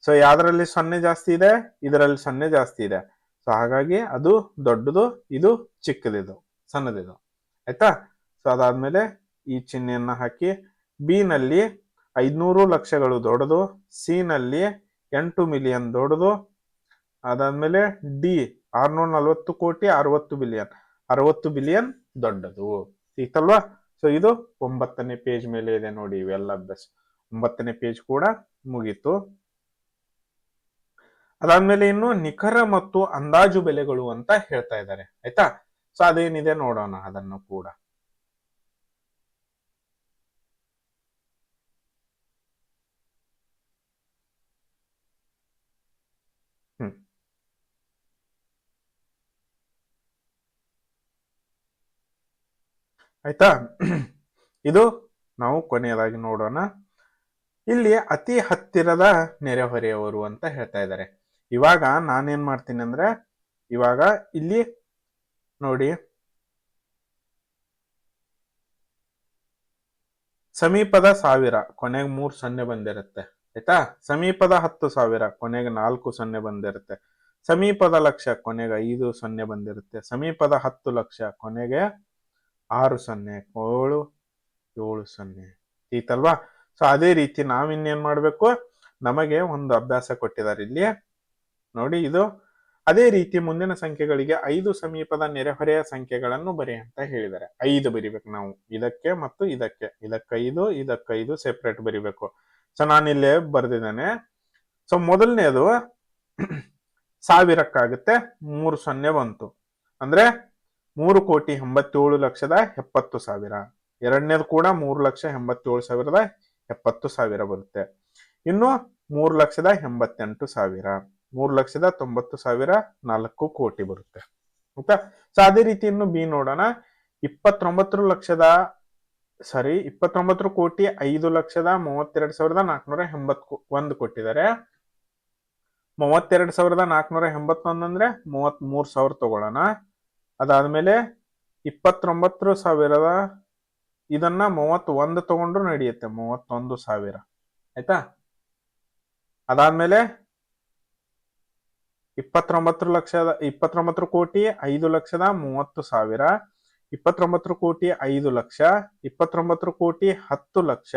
ಸೊ ಯಾವ್ದ್ರಲ್ಲಿ 0 ಜಾಸ್ತಿ ಇದೆ? ಇದರಲ್ಲಿ 0 ಜಾಸ್ತಿ ಇದೆ. ಸೊ ಹಾಗಾಗಿ ಅದು ದೊಡ್ಡದು, ಇದು ಚಿಕ್ಕದಿದು, ಸಣ್ಣದಿದು. ಆಯ್ತಾ? ಸೊ ಅದಾದ್ಮೇಲೆ ಈ ಚಿಹ್ನೆಯನ್ನ ಹಾಕಿ ಬಿ ನಲ್ಲಿ 500 ಲಕ್ಷಗಳು ದೊಡ್ಡದು, ಸಿ ನಲ್ಲಿ 8 ಮಿಲಿಯನ್ ದೊಡ್ಡದು, ಅದಾದ್ಮೇಲೆ ಡಿ 640 ಕೋಟಿ 60 ಬಿಲಿಯನ್ 60 ಬಿಲಿಯನ್ ದೊಡ್ಡದು. ಈತಲ್ವಾ? ಸೊ ಇದು 9ನೇ ಪೇಜ್ ಮೇಲೆ ಇದೆ ನೋಡಿ. ಇವೆಲ್ಲ ಅಭ್ಯಾಸ 9ನೇ ಪೇಜ್ ಕೂಡ ಮುಗೀತು. ಅದಾದ್ಮೇಲೆ ಇನ್ನು ನಿಖರ ಮತ್ತು ಅಂದಾಜು ಬೆಲೆಗಳು ಅಂತ ಹೇಳ್ತಾ ಇದ್ದಾರೆ. ಆಯ್ತಾ? ಸೊ ಅದೇನಿದೆ ನೋಡೋಣ ಅದನ್ನು ಕೂಡ. ಆಯ್ತಾ? ಇದು ನಾವು ಕೊನೆಯದಾಗಿ ನೋಡೋಣ. ಇಲ್ಲಿ ಅತಿ ಹತ್ತಿರದ ನೆರೆಹೊರೆಯವರು ಅಂತ ಹೇಳ್ತಾ ಇದ್ದಾರೆ. ಇವಾಗ ನಾನೇನ್ ಮಾಡ್ತೀನಿ ಅಂದ್ರೆ, ಇವಾಗ ಇಲ್ಲಿ ನೋಡಿ ಸಮೀಪದ 1000 ಕೊನೆಗೆ 3 0 ಬಂದಿರುತ್ತೆ. ಆಯ್ತಾ? ಸಮೀಪದ 10,000 ಕೊನೆಗೆ 4 0 ಬಂದಿರುತ್ತೆ. ಸಮೀಪದ ಲಕ್ಷ ಕೊನೆಗೆ 5 0 ಬಂದಿರುತ್ತೆ. ಸಮೀಪದ 10 ಲಕ್ಷ ಕೊನೆಗೆ 6 0 7 0. ಈತಲ್ವಾ? ಸೊ ಅದೇ ರೀತಿ ನಾವಿನ್ನೇನ್ ಮಾಡ್ಬೇಕು, ನಮಗೆ ಒಂದು ಅಭ್ಯಾಸ ಕೊಟ್ಟಿದ್ದಾರೆ ಇಲ್ಲಿ ನೋಡಿ. ಇದು ಅದೇ ರೀತಿ ಮುಂದಿನ ಸಂಖ್ಯೆಗಳಿಗೆ 5 ಸಮೀಪದ ನೆರೆಹೊರೆಯ ಸಂಖ್ಯೆಗಳನ್ನು ಬರಿ ಅಂತ ಹೇಳಿದ್ದಾರೆ. 5 ಬರಿಬೇಕು ನಾವು, ಇದಕ್ಕೆ ಮತ್ತು ಇದಕ್ಕೆ, ಇದಕ್ಕೈದು ಇದಕ್ಕೈದು ಸೆಪರೇಟ್ ಬರಿಬೇಕು. ಸೊ ನಾನಿಲ್ಲೇ ಬರ್ದಿದ್ದೇನೆ. ಸೊ ಮೊದಲನೇದು 1000ಕ್ಕಾಗುತ್ತೆ 3 0 ಬಂತು, ಅಂದ್ರೆ 3,87,70,000. ಎರಡನೇದು ಕೂಡ 3,87,70,000 ಬರುತ್ತೆ. ಇನ್ನು 3,88,000, 3,90,000 4 ಕೋಟಿ ಬರುತ್ತೆ. ಆಯ್ತಾ? ಸೊ ಅದೇ ರೀತಿ ಇನ್ನು ಬಿ ನೋಡೋಣ. 29 ಕೋಟಿ 5,32,481 ಕೊಟ್ಟಿದ್ದಾರೆ. 32,481 ಅಂದ್ರೆ 33,000 ತಗೊಳ್ಳೋಣ. ಅದಾದ್ಮೇಲೆ 29,000 ಇದನ್ನ 31 ತಗೊಂಡ್ರು ನಡೆಯುತ್ತೆ, 31,000. ಆಯ್ತಾ? ಅದಾದ್ಮೇಲೆ 29 ಕೋಟಿ 5,30,000, 29 ಕೋಟಿ 5 ಲಕ್ಷ, 29 ಕೋಟಿ 10 ಲಕ್ಷ,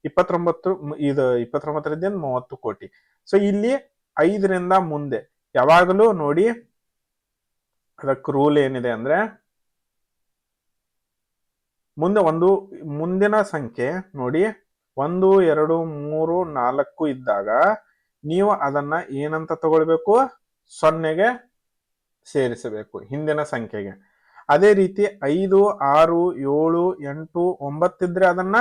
29 30 ಕೋಟಿ. ಸೊ ಇಲ್ಲಿ 5ರಿಂದ ಮುಂದೆ ಯಾವಾಗಲೂ ನೋಡಿ, ಅದಕ್ಕೆ ರೂಲ್ ಏನಿದೆ ಅಂದ್ರೆ, ಮುಂದಿನ ಸಂಖ್ಯೆ ನೋಡಿ 1 2 3 4 ಇದ್ದಾಗ ನೀವು ಅದನ್ನ ಏನಂತ ತಗೊಳ್ಬೇಕು, 0ಗೆ ಸೇರಿಸಬೇಕು ಹಿಂದಿನ ಸಂಖ್ಯೆಗೆ. ಅದೇ ರೀತಿ 5, 6, 7, 8, 9 ಇದ್ರೆ ಅದನ್ನ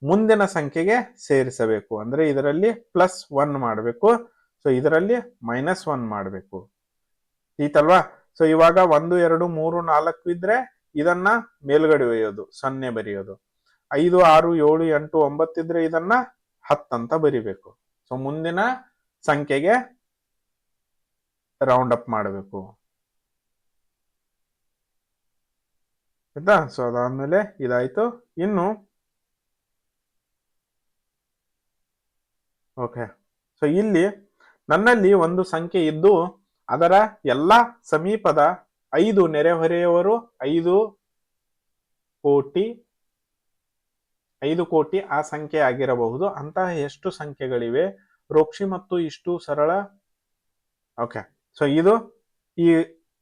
ಮುಂದಿನ ಸಂಖ್ಯೆಗೆ ಸೇರಿಸಬೇಕು. ಅಂದ್ರೆ ಇದರಲ್ಲಿ +1 ಮಾಡಬೇಕು. ಸೊ ಇದರಲ್ಲಿ -1 ಮಾಡಬೇಕು. ಈತಲ್ವಾ? ಸೊ ಇವಾಗ 1, 2, 3, 4 ಇದ್ರೆ ಇದನ್ನ ಮೇಲ್ಗಡೆ ಒಯ್ಯೋದು, 0 ಬರೆಯೋದು. 5, 6, 7, 8, 9 ಇದ್ರೆ ಇದನ್ನ 10 ಅಂತ ಬರಿಬೇಕು. ಸೊ ಮುಂದಿನ ಸಂಖ್ಯೆಗೆ ರೌಂಡ್ ಅಪ್ ಮಾಡಬೇಕು. ಆಯ್ತಾ? ಸೊ ಅದಾದ್ಮೇಲೆ ಇದಾಯ್ತು. ಇನ್ನು ಓಕೆ, ಸೊ ಇಲ್ಲಿ ನನ್ನಲ್ಲಿ ಒಂದು ಸಂಖ್ಯೆ ಇದ್ದು ಅದರ ಎಲ್ಲ ಸಮೀಪದ 5 ನೆರೆಹೊರೆಯವರು 5 ಕೋಟಿ ಆ ಸಂಖ್ಯೆ ಆಗಿರಬಹುದು. ಅಂತಹ ಎಷ್ಟು ಸಂಖ್ಯೆಗಳಿವೆ? ರೋಕ್ಷಿ ಮತ್ತು ಇಷ್ಟು ಸರಳ. ಓಕೆ, ಸೊ ಇದು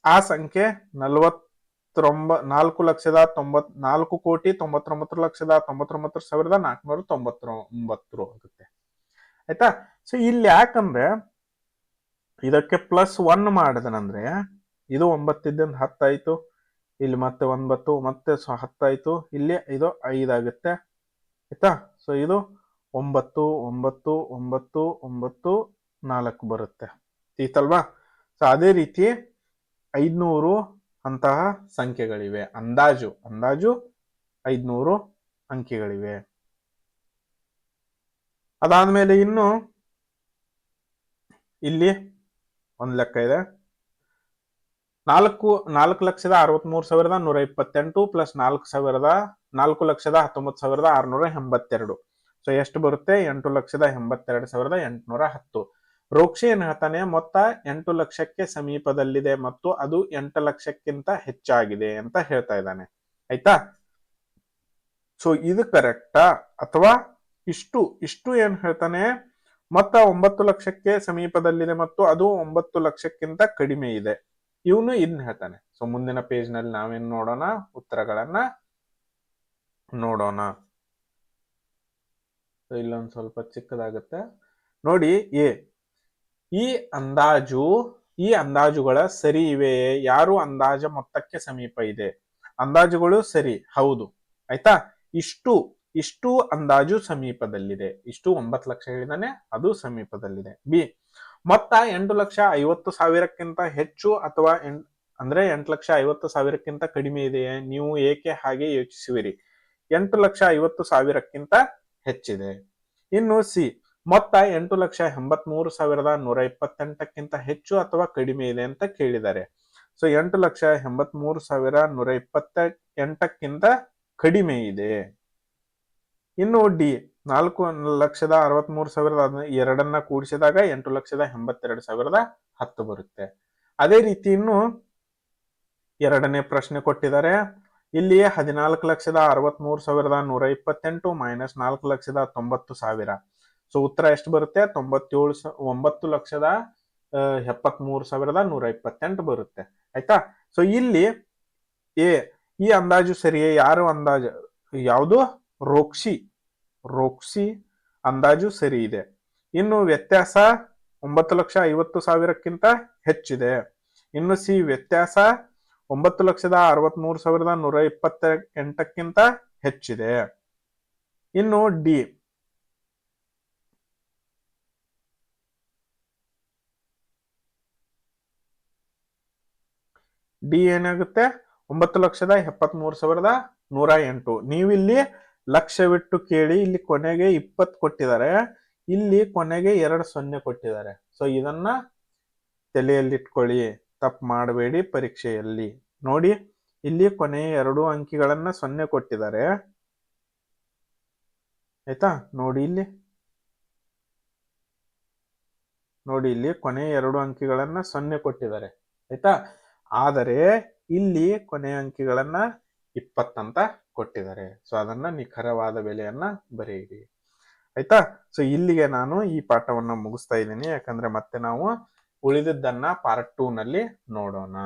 ಆ ಸಂಖ್ಯೆ 4,99,99,99,499 ಆಗುತ್ತೆ. ಆಯ್ತಾ? ಸೊ ಇಲ್ಲಿ ಯಾಕಂದ್ರೆ ಇದಕ್ಕೆ +1 ಮಾಡಿದನಂದ್ರೆ ಇದು 9 ಇದ್ದಂದು 10 ಆಯ್ತು, ಇಲ್ಲಿ ಮತ್ತೆ 9 ಮತ್ತೆ 10 ಆಯ್ತು, ಇಲ್ಲಿ ಇದು 5 ಆಗುತ್ತೆ. ಆಯ್ತಾ? ಸೊ ಇದು 9 9 9 9 4 ಬರುತ್ತೆ. ಈತಲ್ವಾ? ಸೊ ಅದೇ ರೀತಿ 500 ಅಂತಹ ಸಂಖ್ಯೆಗಳಿವೆ. ಅಂದಾಜು 500 ಅಂಕಿಗಳಿವೆ. ಅದಾದ್ಮೇಲೆ ಇನ್ನು ಇಲ್ಲಿ ಒಂದು ಲೆಕ್ಕ ಇದೆ. 4,63,128 ಪ್ಲಸ್ 4,19,682. ಸೊ ಎಷ್ಟು ಬರುತ್ತೆ? 8,82,810. ರೋಕ್ಷಿ ಏನ್ ಹೇಳ್ತಾನೆ? ಮೊತ್ತ 8 ಲಕ್ಷಕ್ಕೆ ಸಮೀಪದಲ್ಲಿದೆ ಮತ್ತು ಅದು 8 ಲಕ್ಷಕ್ಕಿಂತ ಹೆಚ್ಚಾಗಿದೆ ಅಂತ ಹೇಳ್ತಾ ಇದ್ದಾನೆ. ಆಯ್ತಾ? ಸೊ ಇದು ಕರೆಕ್ಟಾ ಅಥವಾ ಇಷ್ಟು ಏನ್ ಹೇಳ್ತಾನೆ? ಮೊತ್ತ 9 ಲಕ್ಷಕ್ಕೆ ಸಮೀಪದಲ್ಲಿದೆ ಮತ್ತು ಅದು 9 ಲಕ್ಷಕ್ಕಿಂತ ಕಡಿಮೆ ಇದೆ. ಇವನು ಇದನ್ನ ಹೇಳ್ತಾನೆ. ಸೊ ಮುಂದಿನ ಪೇಜ್ ನಲ್ಲಿ ನಾವೇನ್ ನೋಡೋಣ? ಉತ್ತರಗಳನ್ನ ನೋಡೋಣ. ಇಲ್ಲೊಂದು ಸ್ವಲ್ಪ ಚಿಕ್ಕದಾಗುತ್ತೆ ನೋಡಿ. ಈ ಅಂದಾಜುಗಳ ಸರಿ ಇವೆಯೇ? ಯಾರು ಅಂದಾಜ ಮೊತ್ತಕ್ಕೆ ಸಮೀಪ ಇದೆ? ಅಂದಾಜುಗಳು ಸರಿ, ಹೌದು. ಆಯ್ತಾ? ಇಷ್ಟು ಅಂದಾಜು ಸಮೀಪದಲ್ಲಿದೆ. ಇಷ್ಟು 9 ಲಕ್ಷ ಹೇಳಿದಾನೆ, ಅದು ಸಮೀಪದಲ್ಲಿದೆ. ಬಿ, ಮೊತ್ತ 8,50,000ಕ್ಕಿಂತ ಹೆಚ್ಚು ಅಥವಾ ಅಂದ್ರೆ 8,50,000ಕ್ಕಿಂತ ಕಡಿಮೆ ಇದೆಯೇ? ನೀವು ಏಕೆ ಹಾಗೆ ಯೋಚಿಸುವಿರಿ? 8,50,000ಕ್ಕಿಂತ ಹೆಚ್ಚಿದೆ. ಇನ್ನು ಸಿ, ಮೊತ್ತ 8,83,128ಕ್ಕಿಂತ ಹೆಚ್ಚು ಅಥವಾ ಕಡಿಮೆ ಇದೆ ಅಂತ ಕೇಳಿದ್ದಾರೆ. ಸೊ 8,83,128ಕ್ಕಿಂತ ಕಡಿಮೆ ಇದೆ. ಇನ್ನು ಡಿ, 4,63,000 ಎರಡನ್ನ ಕೂಡಿಸಿದಾಗ 8,82,010 ಬರುತ್ತೆ. ಅದೇ ರೀತಿ ಇನ್ನು ಎರಡನೇ ಪ್ರಶ್ನೆ ಕೊಟ್ಟಿದ್ದಾರೆ. ಇಲ್ಲಿ 14,63,128 ಮೈನಸ್ 4,90,000. ಸೊ ಉತ್ತರ ಎಷ್ಟು ಬರುತ್ತೆ? 9,73,128 ಬರುತ್ತೆ. ಆಯ್ತಾ? ಸೊ ಇಲ್ಲಿ ಈ ಅಂದಾಜು ಸರಿಯೇ? ಯಾರು ಅಂದಾಜು? ಯಾವುದು? ರೋಕ್ಷಿ ಅಂದಾಜು ಸರಿ ಇದೆ. ಇನ್ನು ವ್ಯತ್ಯಾಸ 9,50,000ಕ್ಕಿಂತ ಹೆಚ್ಚಿದೆ. ಇನ್ನು ಸಿ, ವ್ಯತ್ಯಾಸ 9,63,128ಕ್ಕಿಂತ ಹೆಚ್ಚಿದೆ. ಇನ್ನು ಡಿ ಏನಾಗುತ್ತೆ? 9,73,108. ನೀವಿಲ್ಲಿ ಲಕ್ಷವಿಟ್ಟು ಕೇಳಿ. ಇಲ್ಲಿ ಕೊನೆಗೆ 20 ಕೊಟ್ಟಿದ್ದಾರೆ, ಇಲ್ಲಿ ಕೊನೆಗೆ 2 0 ಕೊಟ್ಟಿದ್ದಾರೆ. ಸೊ ಇದನ್ನ ತಲೆಯಲ್ಲಿಟ್ಕೊಳ್ಳಿ, ತಪ್ಪು ಮಾಡಬೇಡಿ ಪರೀಕ್ಷೆಯಲ್ಲಿ. ನೋಡಿ, ಇಲ್ಲಿ ಕೊನೆಯ 2 ಅಂಕಿಗಳನ್ನ 0 ಕೊಟ್ಟಿದ್ದಾರೆ. ಆಯ್ತಾ? ನೋಡಿ ಇಲ್ಲಿ ಕೊನೆಯ 2 ಅಂಕಿಗಳನ್ನ 0 ಕೊಟ್ಟಿದ್ದಾರೆ. ಆಯ್ತಾ? ಆದರೆ ಇಲ್ಲಿ ಕೊನೆಯ ಅಂಕಿಗಳನ್ನ 20 ಅಂತ ಕೊಟ್ಟಿದ್ದಾರೆ. ಸೊ ಅದನ್ನ ನಿಖರವಾದ ಬೆಲೆಯನ್ನ ಬರೆಯಿರಿ. ಆಯ್ತಾ? ಸೊ ಇಲ್ಲಿಗೆ ನಾನು ಈ ಪಾಠವನ್ನ ಮುಗಿಸ್ತಾ ಇದ್ದೀನಿ. ಯಾಕಂದ್ರೆ ಮತ್ತೆ ನಾವು ಉಳಿದಿದ್ದನ್ನ ಪಾರ್ಟ್ 2 ನಲ್ಲಿ ನೋಡೋಣ.